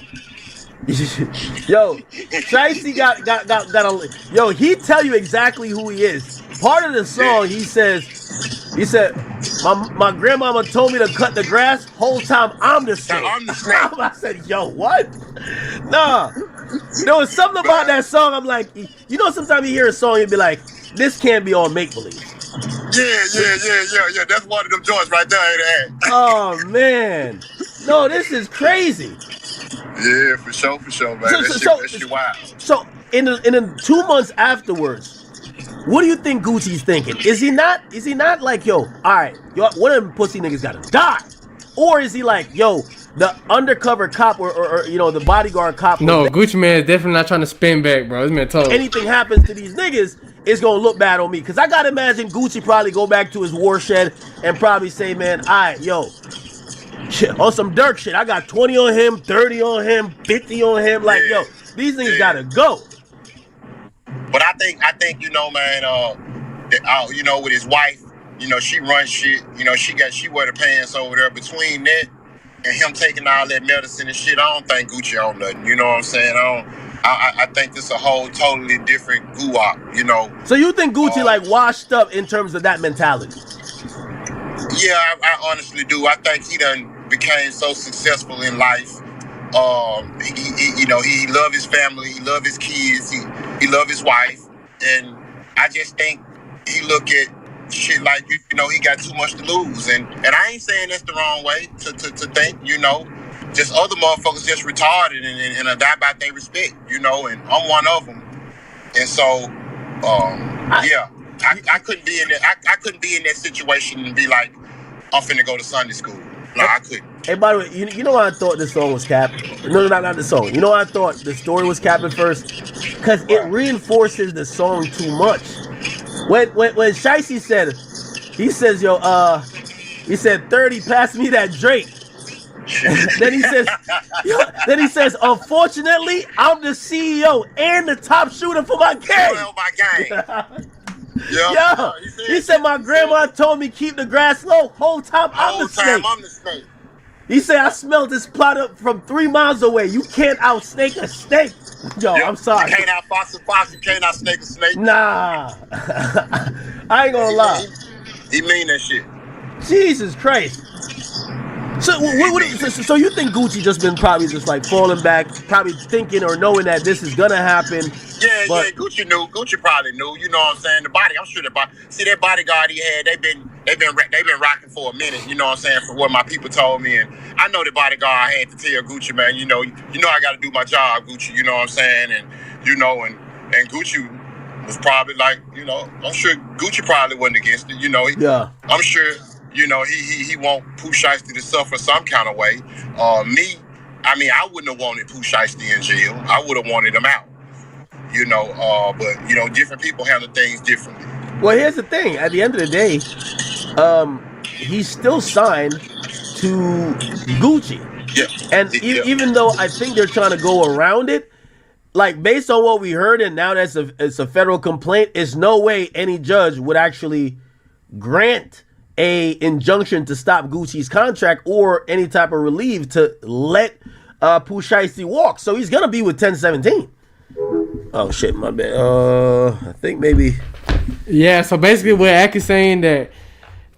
Yo, Shiesty got a. Yo, he tell you exactly who he is. Part of the song, he said, my grandmama told me to cut the grass. Whole time I'm the snake. I said, yo, what? Nah. There was something about that song. I'm like, sometimes you hear a song, you'd be like, this can't be all make believe. Yeah. That's one of them joints right there, ain't it? Oh man, no, this is crazy. Yeah, for sure, man. That shit wild. So in the 2 months afterwards, what do you think Gucci's thinking? Is he not like, yo, all right, one of them pussy niggas gotta die, or is he like, yo, the undercover cop or the bodyguard cop? No, Gucci man is definitely not trying to spin back, bro. This man told. Anything happens to these niggas, it's gonna look bad on me. Cause I gotta imagine Gucci probably go back to his war shed and probably say, man, shit, on some Dirk shit, I got 20 on him, 30 on him, 50 on him. Like, yo, these niggas gotta go. But I think, man, with his wife, she runs shit. She wear the pants over there. Between that and him taking all that medicine and shit, I don't think Gucci on nothing. You know what I'm saying? I think this a whole totally different guwap, So you think Gucci like washed up in terms of that mentality? Yeah, I honestly do. I think he done became so successful in life. He love his family, he love his kids, he love his wife, and I just think he look at shit like he got too much to lose, and I ain't saying that's the wrong way to think, just other motherfuckers just retarded and die by their respect, and I'm one of them, and so I couldn't be in that. I couldn't be in that situation and be like, I'm finna go to Sunday school. No, I couldn't. Hey, by the way, you know why I thought this song was capping? No, not the song. You know why I thought the story was capping first? Because it reinforces the song too much. When Shiesty said, he said 30, pass me that Drake. then he says, unfortunately, I'm the CEO and the top shooter for my gang. Yeah. He said my grandma told me keep the grass low. Whole time I'm the snake. He said, I smelled this plot up from 3 miles away. You can't out-snake a snake. Yo, I'm sorry. You can't out-fox a fox. You can't out-snake a snake. Nah. I ain't gonna lie. He mean that shit. Jesus Christ. So, so you think Gucci just been probably just like falling back, probably thinking or knowing that this is gonna happen? Yeah, Gucci knew. Gucci probably knew. You know what I'm saying? The body, I'm sure that bodyguard he had, they've been rocking for a minute. You know what I'm saying? For what my people told me, and I know the bodyguard had to tell Gucci, man. You know I got to do my job, Gucci. You know what I'm saying? And and Gucci was probably like, I'm sure Gucci probably wasn't against it. I'm sure. He want Pooh Shiesty to suffer some kind of way. I wouldn't have wanted Pooh Shiesty in jail. I would have wanted him out. But different people handle things differently. Well, here's the thing. At the end of the day, he's still signed to Gucci. Yeah. And even though I think they're trying to go around it, like based on what we heard, and now that's it's a federal complaint, there's no way any judge would actually grant a injunction to stop Gucci's contract or any type of relief to let Pooh Shiesty walk. So he's gonna be with 1017. Oh shit, my bad. I think maybe. Yeah, so basically what Ak is saying that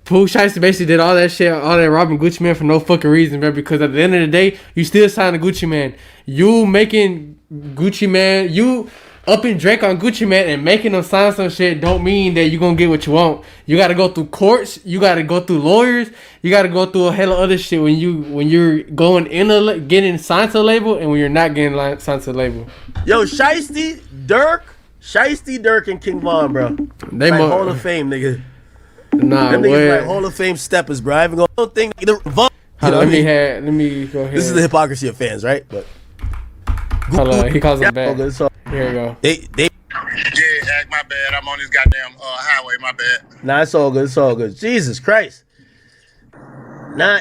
Pooh Shiesty basically did all that shit, all that robbing Gucci Man for no fucking reason, bro. Because at the end of the day, you still sign a Gucci Man. You making Gucci Man, you upping Drake on Gucci Man and making them sign some shit don't mean that you're gonna get what you want. You gotta go through courts, you gotta go through lawyers, you gotta go through a hell of other shit when you're going in getting signed to the label and when you're not getting signed to the label. Yo, Shiesty, Dirk, and King Von, bro. They like Hall of Fame, nigga. Nah, them niggas like Hall of Fame steppers, bro. I don't think either Von. Let me go ahead. This is the hypocrisy of fans, right? But hold on, he calls them back. So, here we go. They. Yeah, Ak, my bad. I'm on this goddamn highway. My bad. Nah, it's all good. It's all good. Jesus Christ. Nah,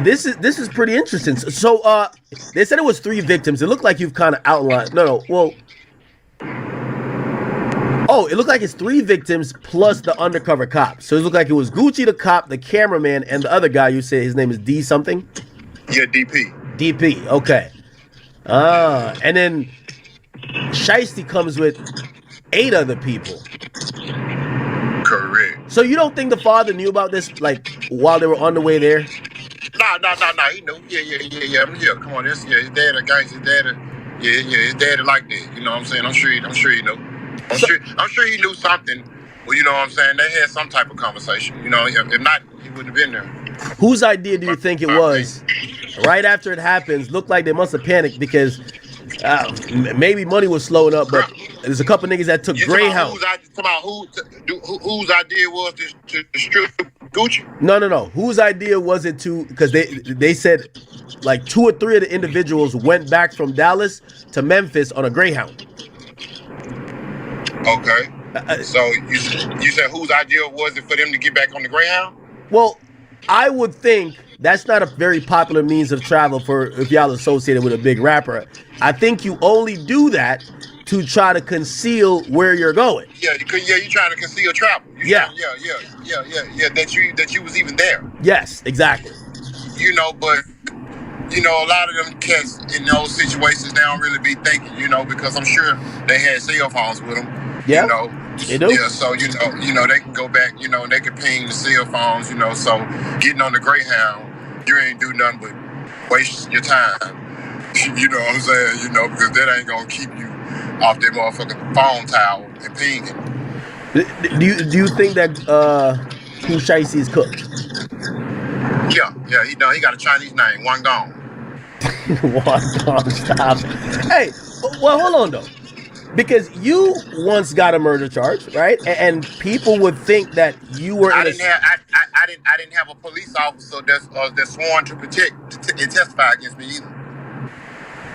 this is pretty interesting. So, they said it was 3 victims. It looked like you've kind of outlined. No. Well. Oh, it looked like it's 3 victims plus the undercover cop. So it looked like it was Gucci, the cop, the cameraman, and the other guy. You said his name is D something? Yeah, DP. DP. Okay. And then Shiesty comes with 8 other people. Correct. So you don't think the father knew about this, like, while they were on the way there? No. He knew. Yeah. Come on, his dad a gangster. His dad like that. You know what I'm saying? I'm sure he knew. I'm sure he knew something. Well, you know what I'm saying? They had some type of conversation. If not, he wouldn't have been there. Whose idea do you think it was? Right after it happens, looked like they must have panicked because maybe money was slowing up, but there's a couple niggas that took Greyhound. Whose idea was to strip Gucci? No. Whose idea was it to? Because they said like 2 or 3 of the individuals went back from Dallas to Memphis on a Greyhound. Okay. So you said whose idea was it for them to get back on the Greyhound? Well, I would think that's not a very popular means of travel for if y'all associated with a big rapper. I think you only do that to try to conceal where you're going. Yeah, you're trying to conceal travel. Yeah. That you was even there. Yes, exactly. But a lot of them cats in those situations they don't really be thinking, because I'm sure they had cell phones with them. Yeah. They do. Yeah, so they can go back, and they can ping the cell phones, so getting on the Greyhound, you ain't do nothing but waste your time. You know what I'm saying? Because that ain't gonna keep you off that motherfucking phone tower and pinging. Do you think that Pooh Shiesty is cooked? Yeah, he got a Chinese name, One Gong. One Gong, stop. Hey, well, hold on though. Because you once got a murder charge, right? And people would think that you were. I didn't have a police officer that's sworn to protect and testify against me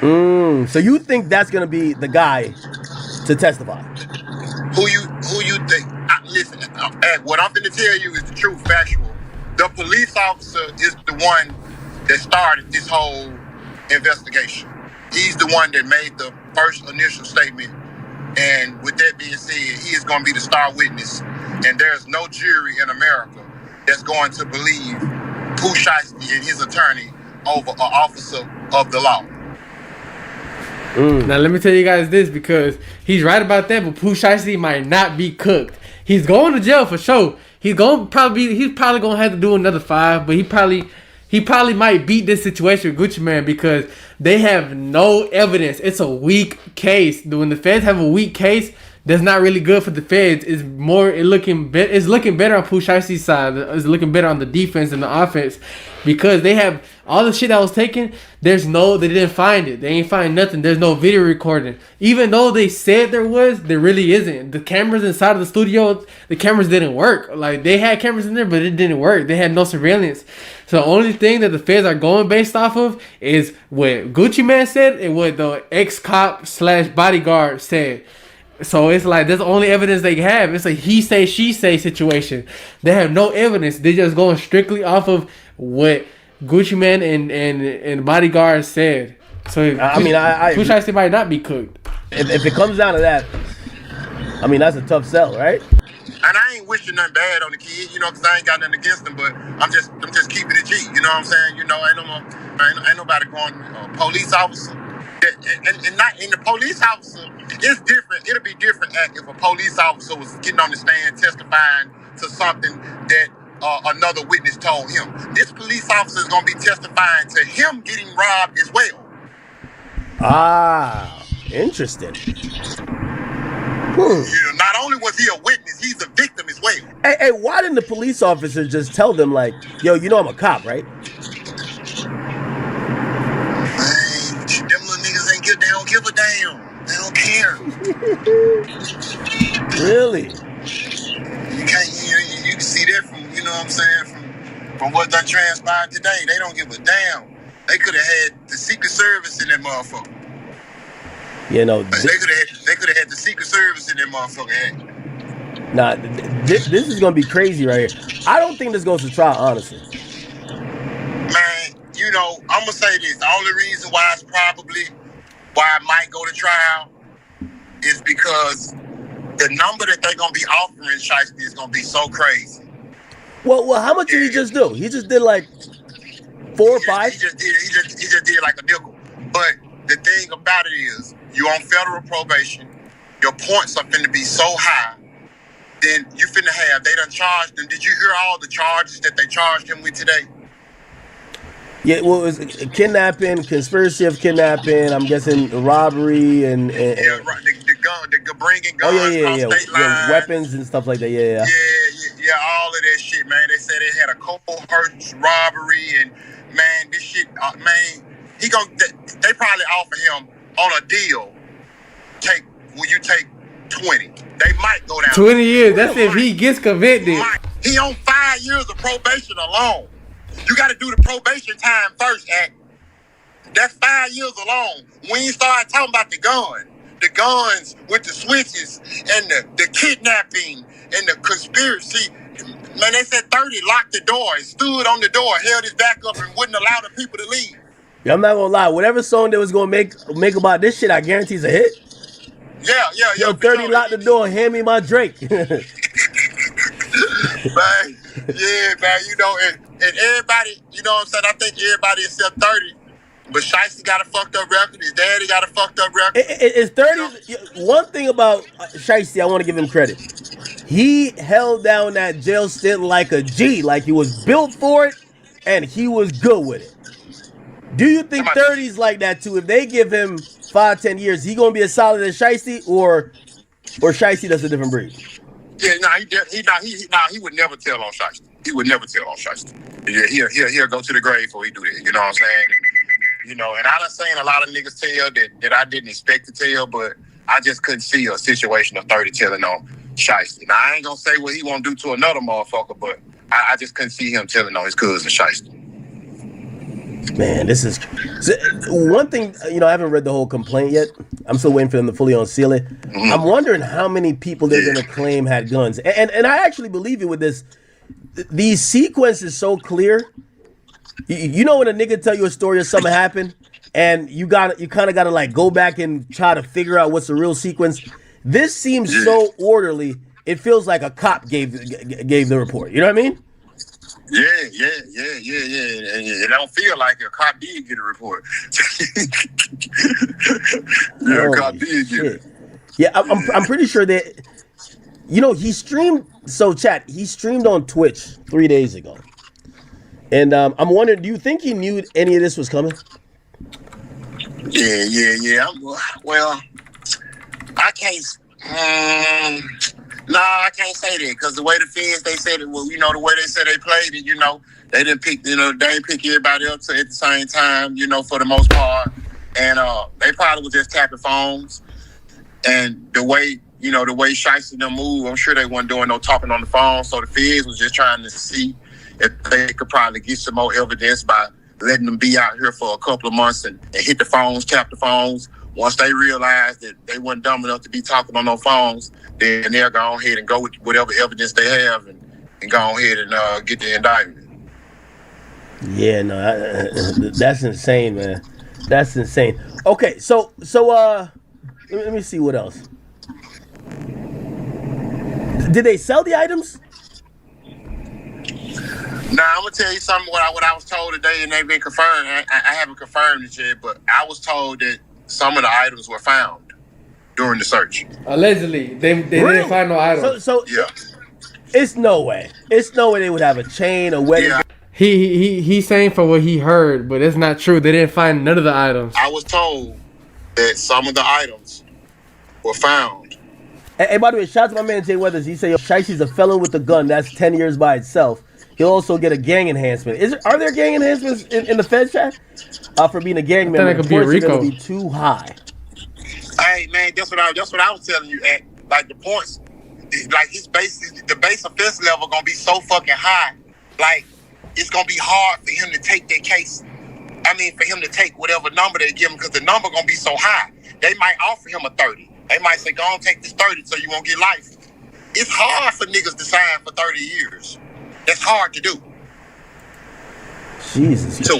either. So you think that's gonna be the guy to testify? Who you think? Listen, what I'm going to tell you is the truth, factual. The police officer is the one that started this whole investigation. He's the one that made the first initial statement. And with that being said, he is going to be the star witness. And there's no jury in America that's going to believe Pooh Shiesty and his attorney over an officer of the law. Now let me tell you guys this, because he's right about that, but Pooh Shiesty might not be cooked. He's going to jail for sure. He's probably gonna have to do another 5, but he probably might beat this situation with Gucci Mane because they have no evidence. It's a weak case. When the feds have a weak case, that's not really good for the feds. It's looking better on Pooh Shiesty's side. It's looking better on the defense and the offense because they have all the shit that was taken. They didn't find it. They ain't find nothing. There's no video recording. Even though they said there really isn't. The cameras inside of the studio, the cameras didn't work. Like, they had cameras in there, but it didn't work. They had no surveillance. So the only thing that the feds are going based off of is what Gucci Mane said and what the ex-cop / bodyguard said. So it's like that's the only evidence they have. It's a he say she say situation. They have no evidence. They're just going strictly off of what Gucci Mane and bodyguard said. So Pooh Shiesty might not be cooked. If it comes down to that, I mean that's a tough sell, right? And I ain't wishing nothing bad on the kid, you know, because I ain't got nothing against him. But I'm just keeping it G. You know what I'm saying? You know, ain't nobody going police officer. And not in the police officer, it's different. It'll be different if a police officer was getting on the stand testifying to something that another witness told him. This police officer is going to be testifying to him getting robbed as well. Ah, interesting. You know, not only was he a witness, he's a victim as well. Hey, why didn't the police officer just tell them, like, yo, you know I'm a cop, right? They don't give a damn. They don't care. Really? You can see that from, you know what I'm saying, from what done transpired today. They don't give a damn. They could have had the Secret Service in that motherfucker. You know, they could have had the Secret Service in that motherfucker. Nah, this is gonna be crazy right here. I don't think this goes to trial, honestly. Man, you know, I'm gonna say this. The only reason why it might go to trial is because the number that they're gonna be offering Shiesty is gonna be so crazy. Well, how much did he just do? He just did like 4 or 5. He just did like a nickel. But the thing about it is, you on federal probation. Your points are finna be so high. Then you finna have. They done charged him. Did you hear all the charges that they charged him with today? Yeah, well, it was kidnapping, conspiracy of kidnapping. I'm guessing robbery and yeah, right. The bringing guns across state lines, weapons and stuff like that. Yeah, all of that shit, man. They said they had a coerced robbery, and man, this shit, man, they probably offer him on a deal. Will you take 20? They might go down 20 years. That's if he gets convicted. He on 5 years of probation alone. You got to do the probation time first, Act. That's 5 years alone. We ain't started talking about the guns with the switches and the kidnapping and the conspiracy. Man, they said 30 locked the door and stood on the door, held his back up and wouldn't allow the people to leave. Yeah, I'm not gonna lie. Whatever song they was gonna make about this shit, I guarantee is a hit. Yeah. Yo, 30 locked the door, hand me my Drake. Man, you know, and everybody, you know what I'm saying? I think everybody except 30. But Shiesty got a fucked up record. His daddy got a fucked up record. It's 30. One thing about Shiesty, I want to give him credit. He held down that jail stint like a G, like he was built for it, and he was good with it. Do you think 30's like that too? If they give him 5-10 years, he gonna be as solid as Shiesty, or Shiesty does a different breed? Yeah, he would never tell on Shiesty. He would never tell on Shiesty. Yeah, he'll go to the grave before he do that. You know what I'm saying? You know, and I done seen a lot of niggas tell that I didn't expect to tell, but I just couldn't see a situation of 30 telling on Shiesty. Now, I ain't gonna say what he won't do to another motherfucker, but I just couldn't see him telling on his cousin Shiesty. Man, this is one thing. You know, I haven't read the whole complaint yet. I'm still waiting for them to fully unseal it. Mm-hmm. I'm wondering how many people they're gonna claim had guns, and I actually believe you with this. These sequences so clear. You know when a nigga tell you a story or something happened, and you kind of gotta like go back and try to figure out what's the real sequence. This seems so orderly. It feels like a cop gave the report. You know what I mean? Yeah. And it don't feel like a cop did get a report. Yeah, a cop did get it. Yeah, I'm pretty sure that, he streamed. So, chat, he streamed on Twitch 3 days ago. And I'm wondering, do you think he knew any of this was coming? Yeah. Well, I can't. No, I can't say that because the way the feds they said it. Well, the way they said they played it. They didn't pick. They didn't pick everybody up at the same time. For the most part, and they probably was just tapping phones. And the way Shiesty them move, I'm sure they weren't doing no talking on the phone. So the feds was just trying to see if they could probably get some more evidence by letting them be out here for a couple of months and hit the phones, tap the phones. Once they realized that they weren't dumb enough to be talking on no phones, then they'll go ahead and go with whatever evidence they have and go ahead and get the indictment. Yeah, no, that's insane, man. That's insane. Okay, so let me see what else. Did they sell the items? Nah, I'm gonna tell you something. What I was told today, and they've been confirmed. I haven't confirmed it yet, but I was told that some of the items were found during the search. Allegedly, they didn't find no items. So yeah, it's no way. It's no way they would have a chain, a wedding. Yeah. He's saying for what he heard, but it's not true. They didn't find none of the items. I was told that some of the items were found. Hey, by the way, shout out to my man Jay Weathers. He said, Shiesty's a felon with a gun. That's 10 years by itself. He'll also get a gang enhancement. Are there gang enhancements in the Fed chat? For being a gang member, that could be a RICO. Gonna be too high. Hey man, that's what I was telling you. Like the points, like the base offense level gonna be so fucking high. Like it's gonna be hard for him to take that case. I mean, for him to take whatever number they give him, because the number gonna be so high. They might offer him a 30. They might say, "Go on, take this 30, so you won't get life." It's hard for niggas to sign for 30 years. That's hard to do. Jesus. So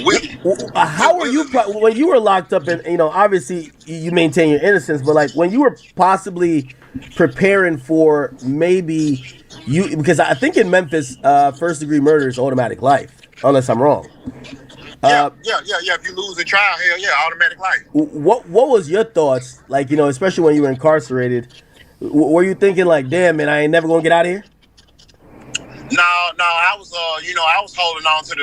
how were you when you were locked up? And obviously you maintain your innocence, but like when you were possibly preparing for maybe because I think in Memphis, first degree murder is automatic life, unless I'm wrong. Yeah. If you lose a trial, hell yeah, automatic life. What was your thoughts? Like especially when you were incarcerated, were you thinking like, damn man, I ain't never gonna get out of here? No, I was I was holding on to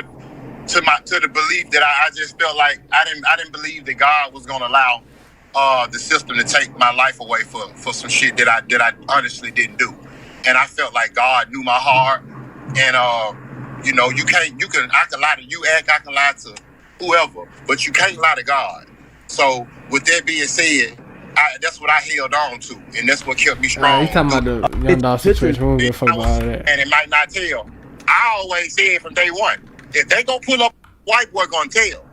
the belief that I just felt like I didn't believe that God was gonna allow the system to take my life away for some shit that I honestly didn't do. And I felt like God knew my heart, and I can lie to you, I can lie to whoever, but you can't lie to God. So with that being said, that's what I held on to, and that's what kept me strong. You talking about the young dog situation? We don't give a fuck about all that. And it might not tell. I always said from day one, if they go pull up, white boy gonna tell.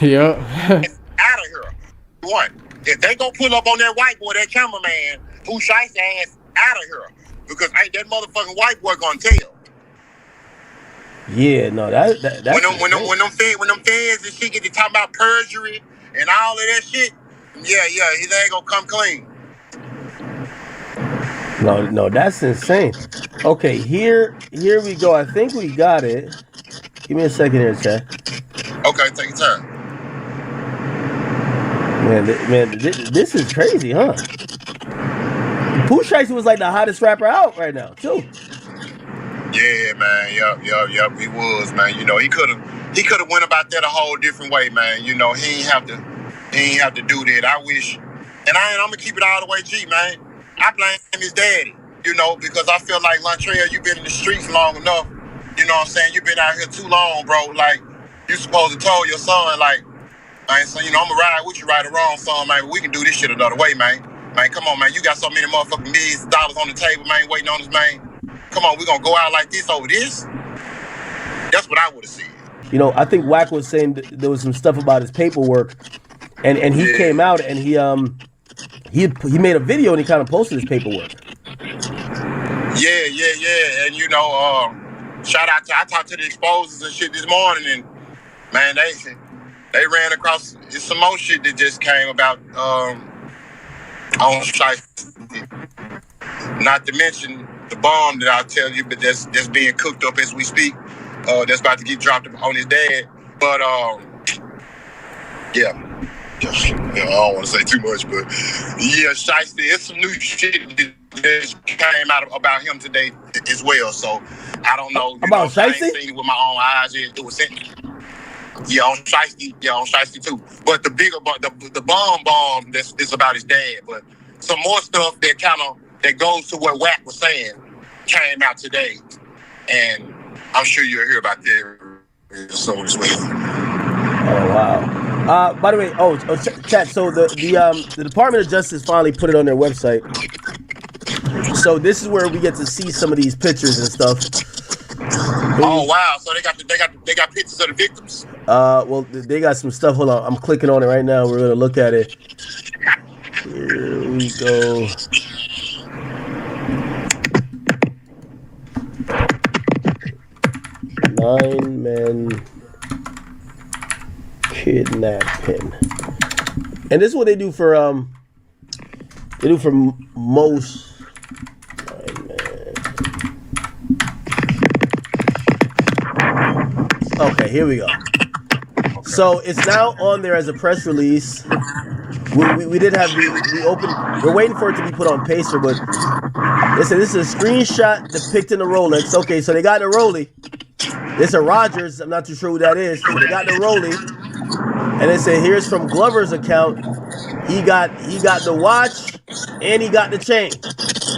Yep. Out of here. One. If they go pull up on that white boy, that cameraman, Pooh Shiesty ass out of here, because ain't that motherfucking white boy gonna tell. Yeah, no, that's when them feds and shit get to talk about perjury and all of that shit. Yeah, he ain't gonna come clean. No, that's insane. Okay, here we go. I think we got it. Give me a second here, chat. Okay, take your time. Man, this is crazy, huh? Pooh Shiesty was like the hottest rapper out right now, too. Yeah, man. Yup. He was, man. He could have went about that a whole different way, man. He ain't have to do that. I wish, and I'm gonna keep it all the way G, man. I blame his daddy, because I feel like Lantrell, you've been in the streets long enough. You know what I'm saying? You've been out here too long, bro. Like, you supposed to tell your son, like, man, son, I'm gonna ride with you right or wrong, son, man. We can do this shit another way, man. Man, come on, man. You got so many motherfucking millions of dollars on the table, man, waiting on us, man. Come on, we gonna go out like this over this? That's what I would have said. I think Wack was saying there was some stuff about his paperwork, and he came out and he made a video and he kind of posted his paperwork. Yeah. And shout out I talked to the exposers and shit this morning, and man, they ran across some more shit that just came about on Shiesty. Not to mention the bomb that I'll tell you, but that's being cooked up as we speak. that's about to get dropped on his dad. But yeah, I don't want to say too much, but yeah, Shiesty, it's some new shit that came out about him today as well. So I don't know. About Shiesty? I ain't seen it with my own eyes. It was sent. Yeah, on Shiesty too. But the bigger, the bomb that's about his dad. But some more stuff that goes to what Wack was saying came out today, and I'm sure you'll hear about that soon as well. Oh wow! By the way, chat. So the Department of Justice finally put it on their website. So this is where we get to see some of these pictures and stuff. Oh wow! So they got pictures of the victims. Well, they got some stuff. Hold on, I'm clicking on it right now. We're gonna look at it. Here we go. Nine men kidnapping, and this is what they do for most. Okay, here we go. So it's now on there as a press release. We did have we opened. We're waiting for it to be put on Pacer, but they said this is a screenshot depicting the Rolex. Okay, so they got the Rollie. It's a Rogers. I'm not too sure who that is. They got the Rollie, and they say here's from Glover's account. He got the watch and he got the chain.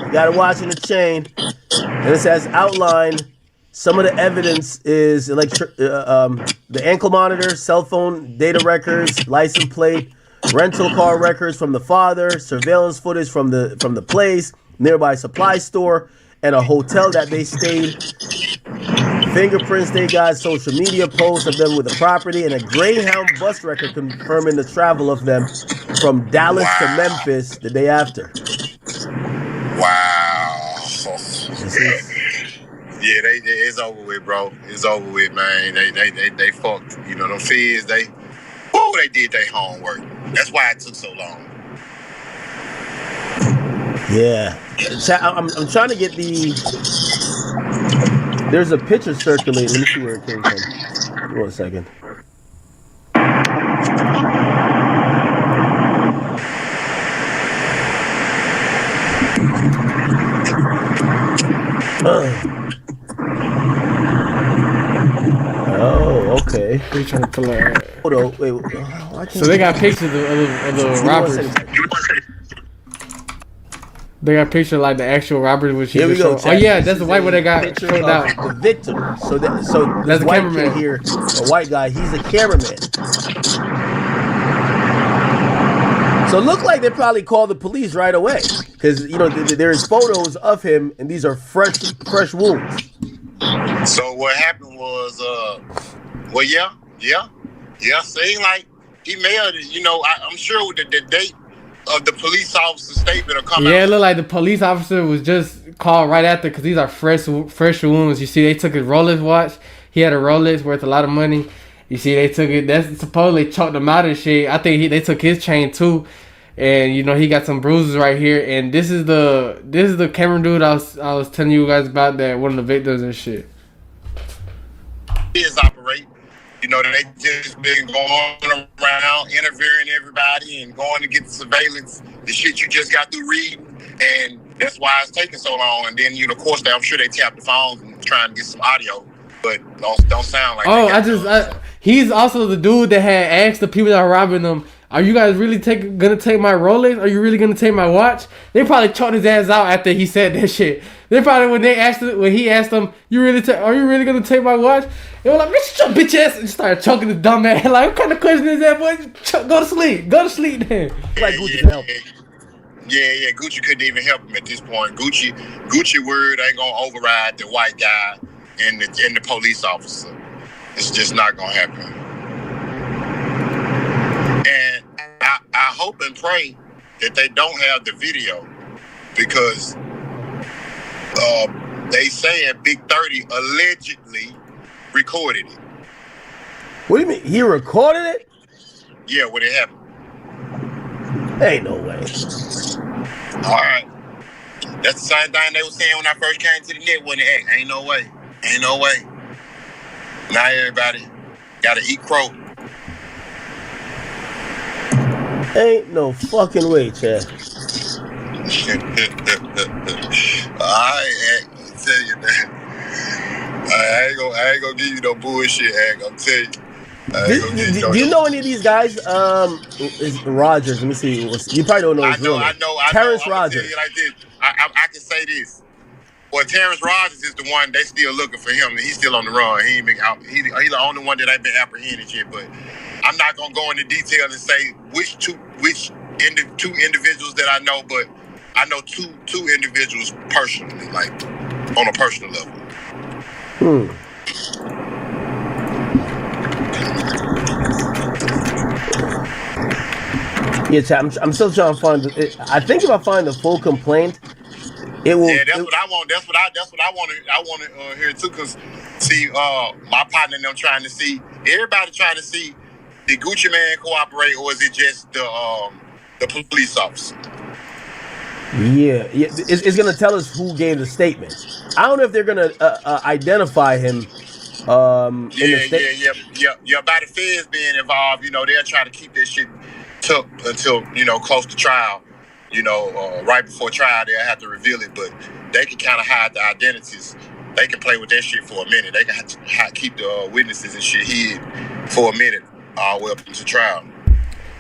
He got a watch and a chain, and it says outlined. Some of the evidence is the ankle monitor, cell phone data records, license plate, rental car records from the father, surveillance footage from the place, nearby supply store, and a hotel that they stayed. Fingerprints they got, social media posts of them with the property, and a Greyhound bus record confirming the travel of them from Dallas to Memphis the day after. Wow. Yeah, it's over with, bro. It's over with, man. They fucked. You know, them feds, they did their homework. That's why it took so long. Yeah. I'm trying to get there's a picture circulating. Let me see where it came from. Give me 1 second. Oh, okay. They trying to pull out. Hold on, wait. So they got pictures of the robbers. They got picture like the actual robbery, which here we go. Oh yeah, that's the white one they got showed out. The victim. So that's the white cameraman kid here. A white guy. He's a cameraman. So it looked like they probably called the police right away because there is photos of him, and these are fresh wounds. So what happened was, seemed like he mailed it. I'm sure the date of the police officer's statement will come out. Yeah, it looked like the police officer was just called right after because these are fresh wounds. You see, they took his Rolex watch. He had a Rolex worth a lot of money. You see, they took it. That's supposedly chalked him out and shit. I think they took his chain too, and he got some bruises right here. And this is the camera dude I was telling you guys about, that one of the victims and shit. Is operate. They just been going around interviewing everybody and going to get the surveillance, the shit you just got through reading, and that's why it's taking so long. And then of course I'm sure they tap the phones and trying to get some audio, but don't sound like. He's also the dude that had asked the people that are robbing them, "Are you guys really gonna take my Rolex? Are you really gonna take my watch?" They probably chalked his ass out after he said that shit. They probably when he asked them, "Are you really gonna take my watch?" They were like, "Man, shut your bitch ass!" and started choking his dumb ass. Like, what kind of question is that, boy? Go to sleep. Go to sleep then. Like Gucci can help. Yeah. Gucci couldn't even help him at this point. Gucci word ain't gonna override the white guy and the police officer. It's just not gonna happen. And I hope and pray that they don't have the video, because they saying Big 30 allegedly recorded it. What do you mean? He recorded it? Yeah, when it happened. Ain't no way. All right. That's the same thing they were saying when I first came to the net when it ain't no way. Ain't no way. Now everybody gotta eat crow. Ain't no fucking way, Chad. I tell you that. I ain't gonna give you no bullshit, Hank. I'm telling you. Do you know any of these guys? Is Rogers? Let me see. You probably don't know his real name. I know. Terrence I'm gonna Rogers. tell you like this. I can say this. Well, Terrence Rogers is the one they still looking for him. He's still on the run. He ain't been out. He's the only one that ain't been apprehended yet. But I'm not gonna go into detail and say which two individuals that I know. But I know two individuals personally, like on a personal level. Yeah, Chad, I'm still trying to find. I think if I find the full complaint, it will. Yeah, that's what I want. That's what I want to hear too. Cause see, my partner and them trying to see. Everybody trying to see, did Gucci Man cooperate or is it just the police officer? Yeah, it's gonna tell us who gave the statement. I don't know if they're gonna identify him. Yeah. By the feds being involved, they'll try to keep this shit tucked until close to trial. Right before trial, they'll have to reveal it, but they can kind of hide the identities. They can play with that shit for a minute. They can keep the witnesses and shit hid for a minute, all the way up to trial.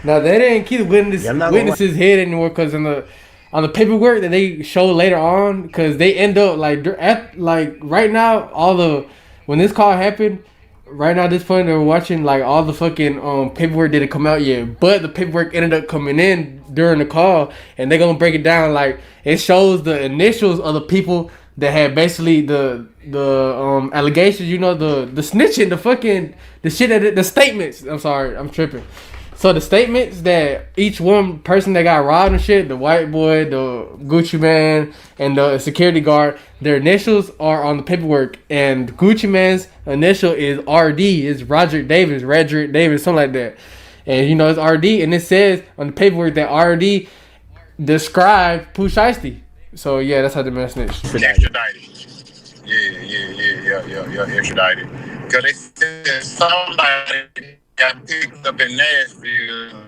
Now they didn't keep witnesses hid anymore because on the paperwork that they show later on, because they end up right now when this call happened. Right now, at this point, they're watching all the fucking paperwork didn't come out yet, but the paperwork ended up coming in during the call, and they're gonna break it down. It shows the initials of the people that had basically the allegations, the snitching, the shit the statements. I'm sorry, I'm tripping. So the statements that each one person that got robbed and shit, the white boy, the Gucci Man, and the security guard, their initials are on the paperwork. And Gucci Man's initial is RD, is Roderick Davis, something like that. And it's RD, and it says on the paperwork that RD described Pooh Shiesty. So yeah, that's how the man snitched. Extradited. Yeah, extradited. Because they said somebody got picked up in Nashville.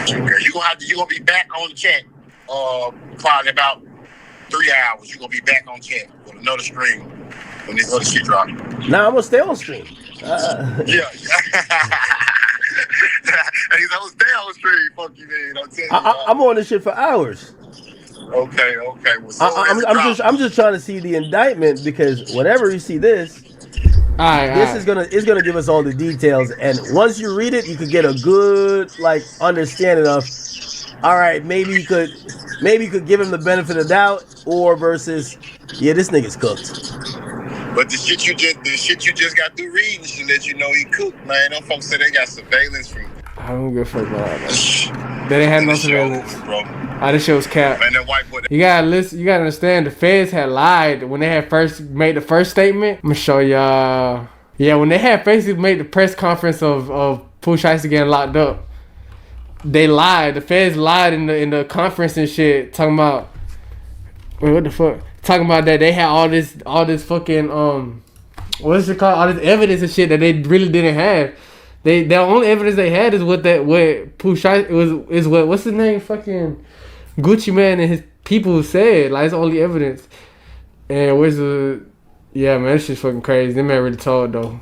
Okay, you gonna be back on the chat. Probably about 3 hours. You gonna be back on chat with another stream when this other shit drop. Nah, I'm gonna stay on stream. Yeah. He's gonna stay on stream. Fuck you, man. I'm on this shit for hours. Okay. Well, I'm just trying to see the indictment, because whenever you see this, is gonna give us all the details, and once you read it, you could get a good understanding of, all right, maybe you could give him the benefit of the doubt, or versus, yeah, this nigga's cooked. But the shit you just got through reading should let you know he cooked, man. Them folks say they got surveillance from. I don't give a fuck about that. They didn't have no surveillance, bro. This shit was cap. Man, that white boy. You gotta listen. You gotta understand. The feds had lied when they had first made the first statement. I'm gonna show y'all. Yeah, when they had basically made the press conference of Pooh Shiesty getting locked up, they lied. The feds lied in the conference and shit, talking about what the fuck? Talking about that they had all this fucking what's it called? All this evidence and shit that they really didn't have. The only evidence they had is what Pooh Shiesty is what's his name? Fucking Gucci Man and his people said. It's only evidence. And where's the... Yeah, man, this shit's fucking crazy. Them man really told, though.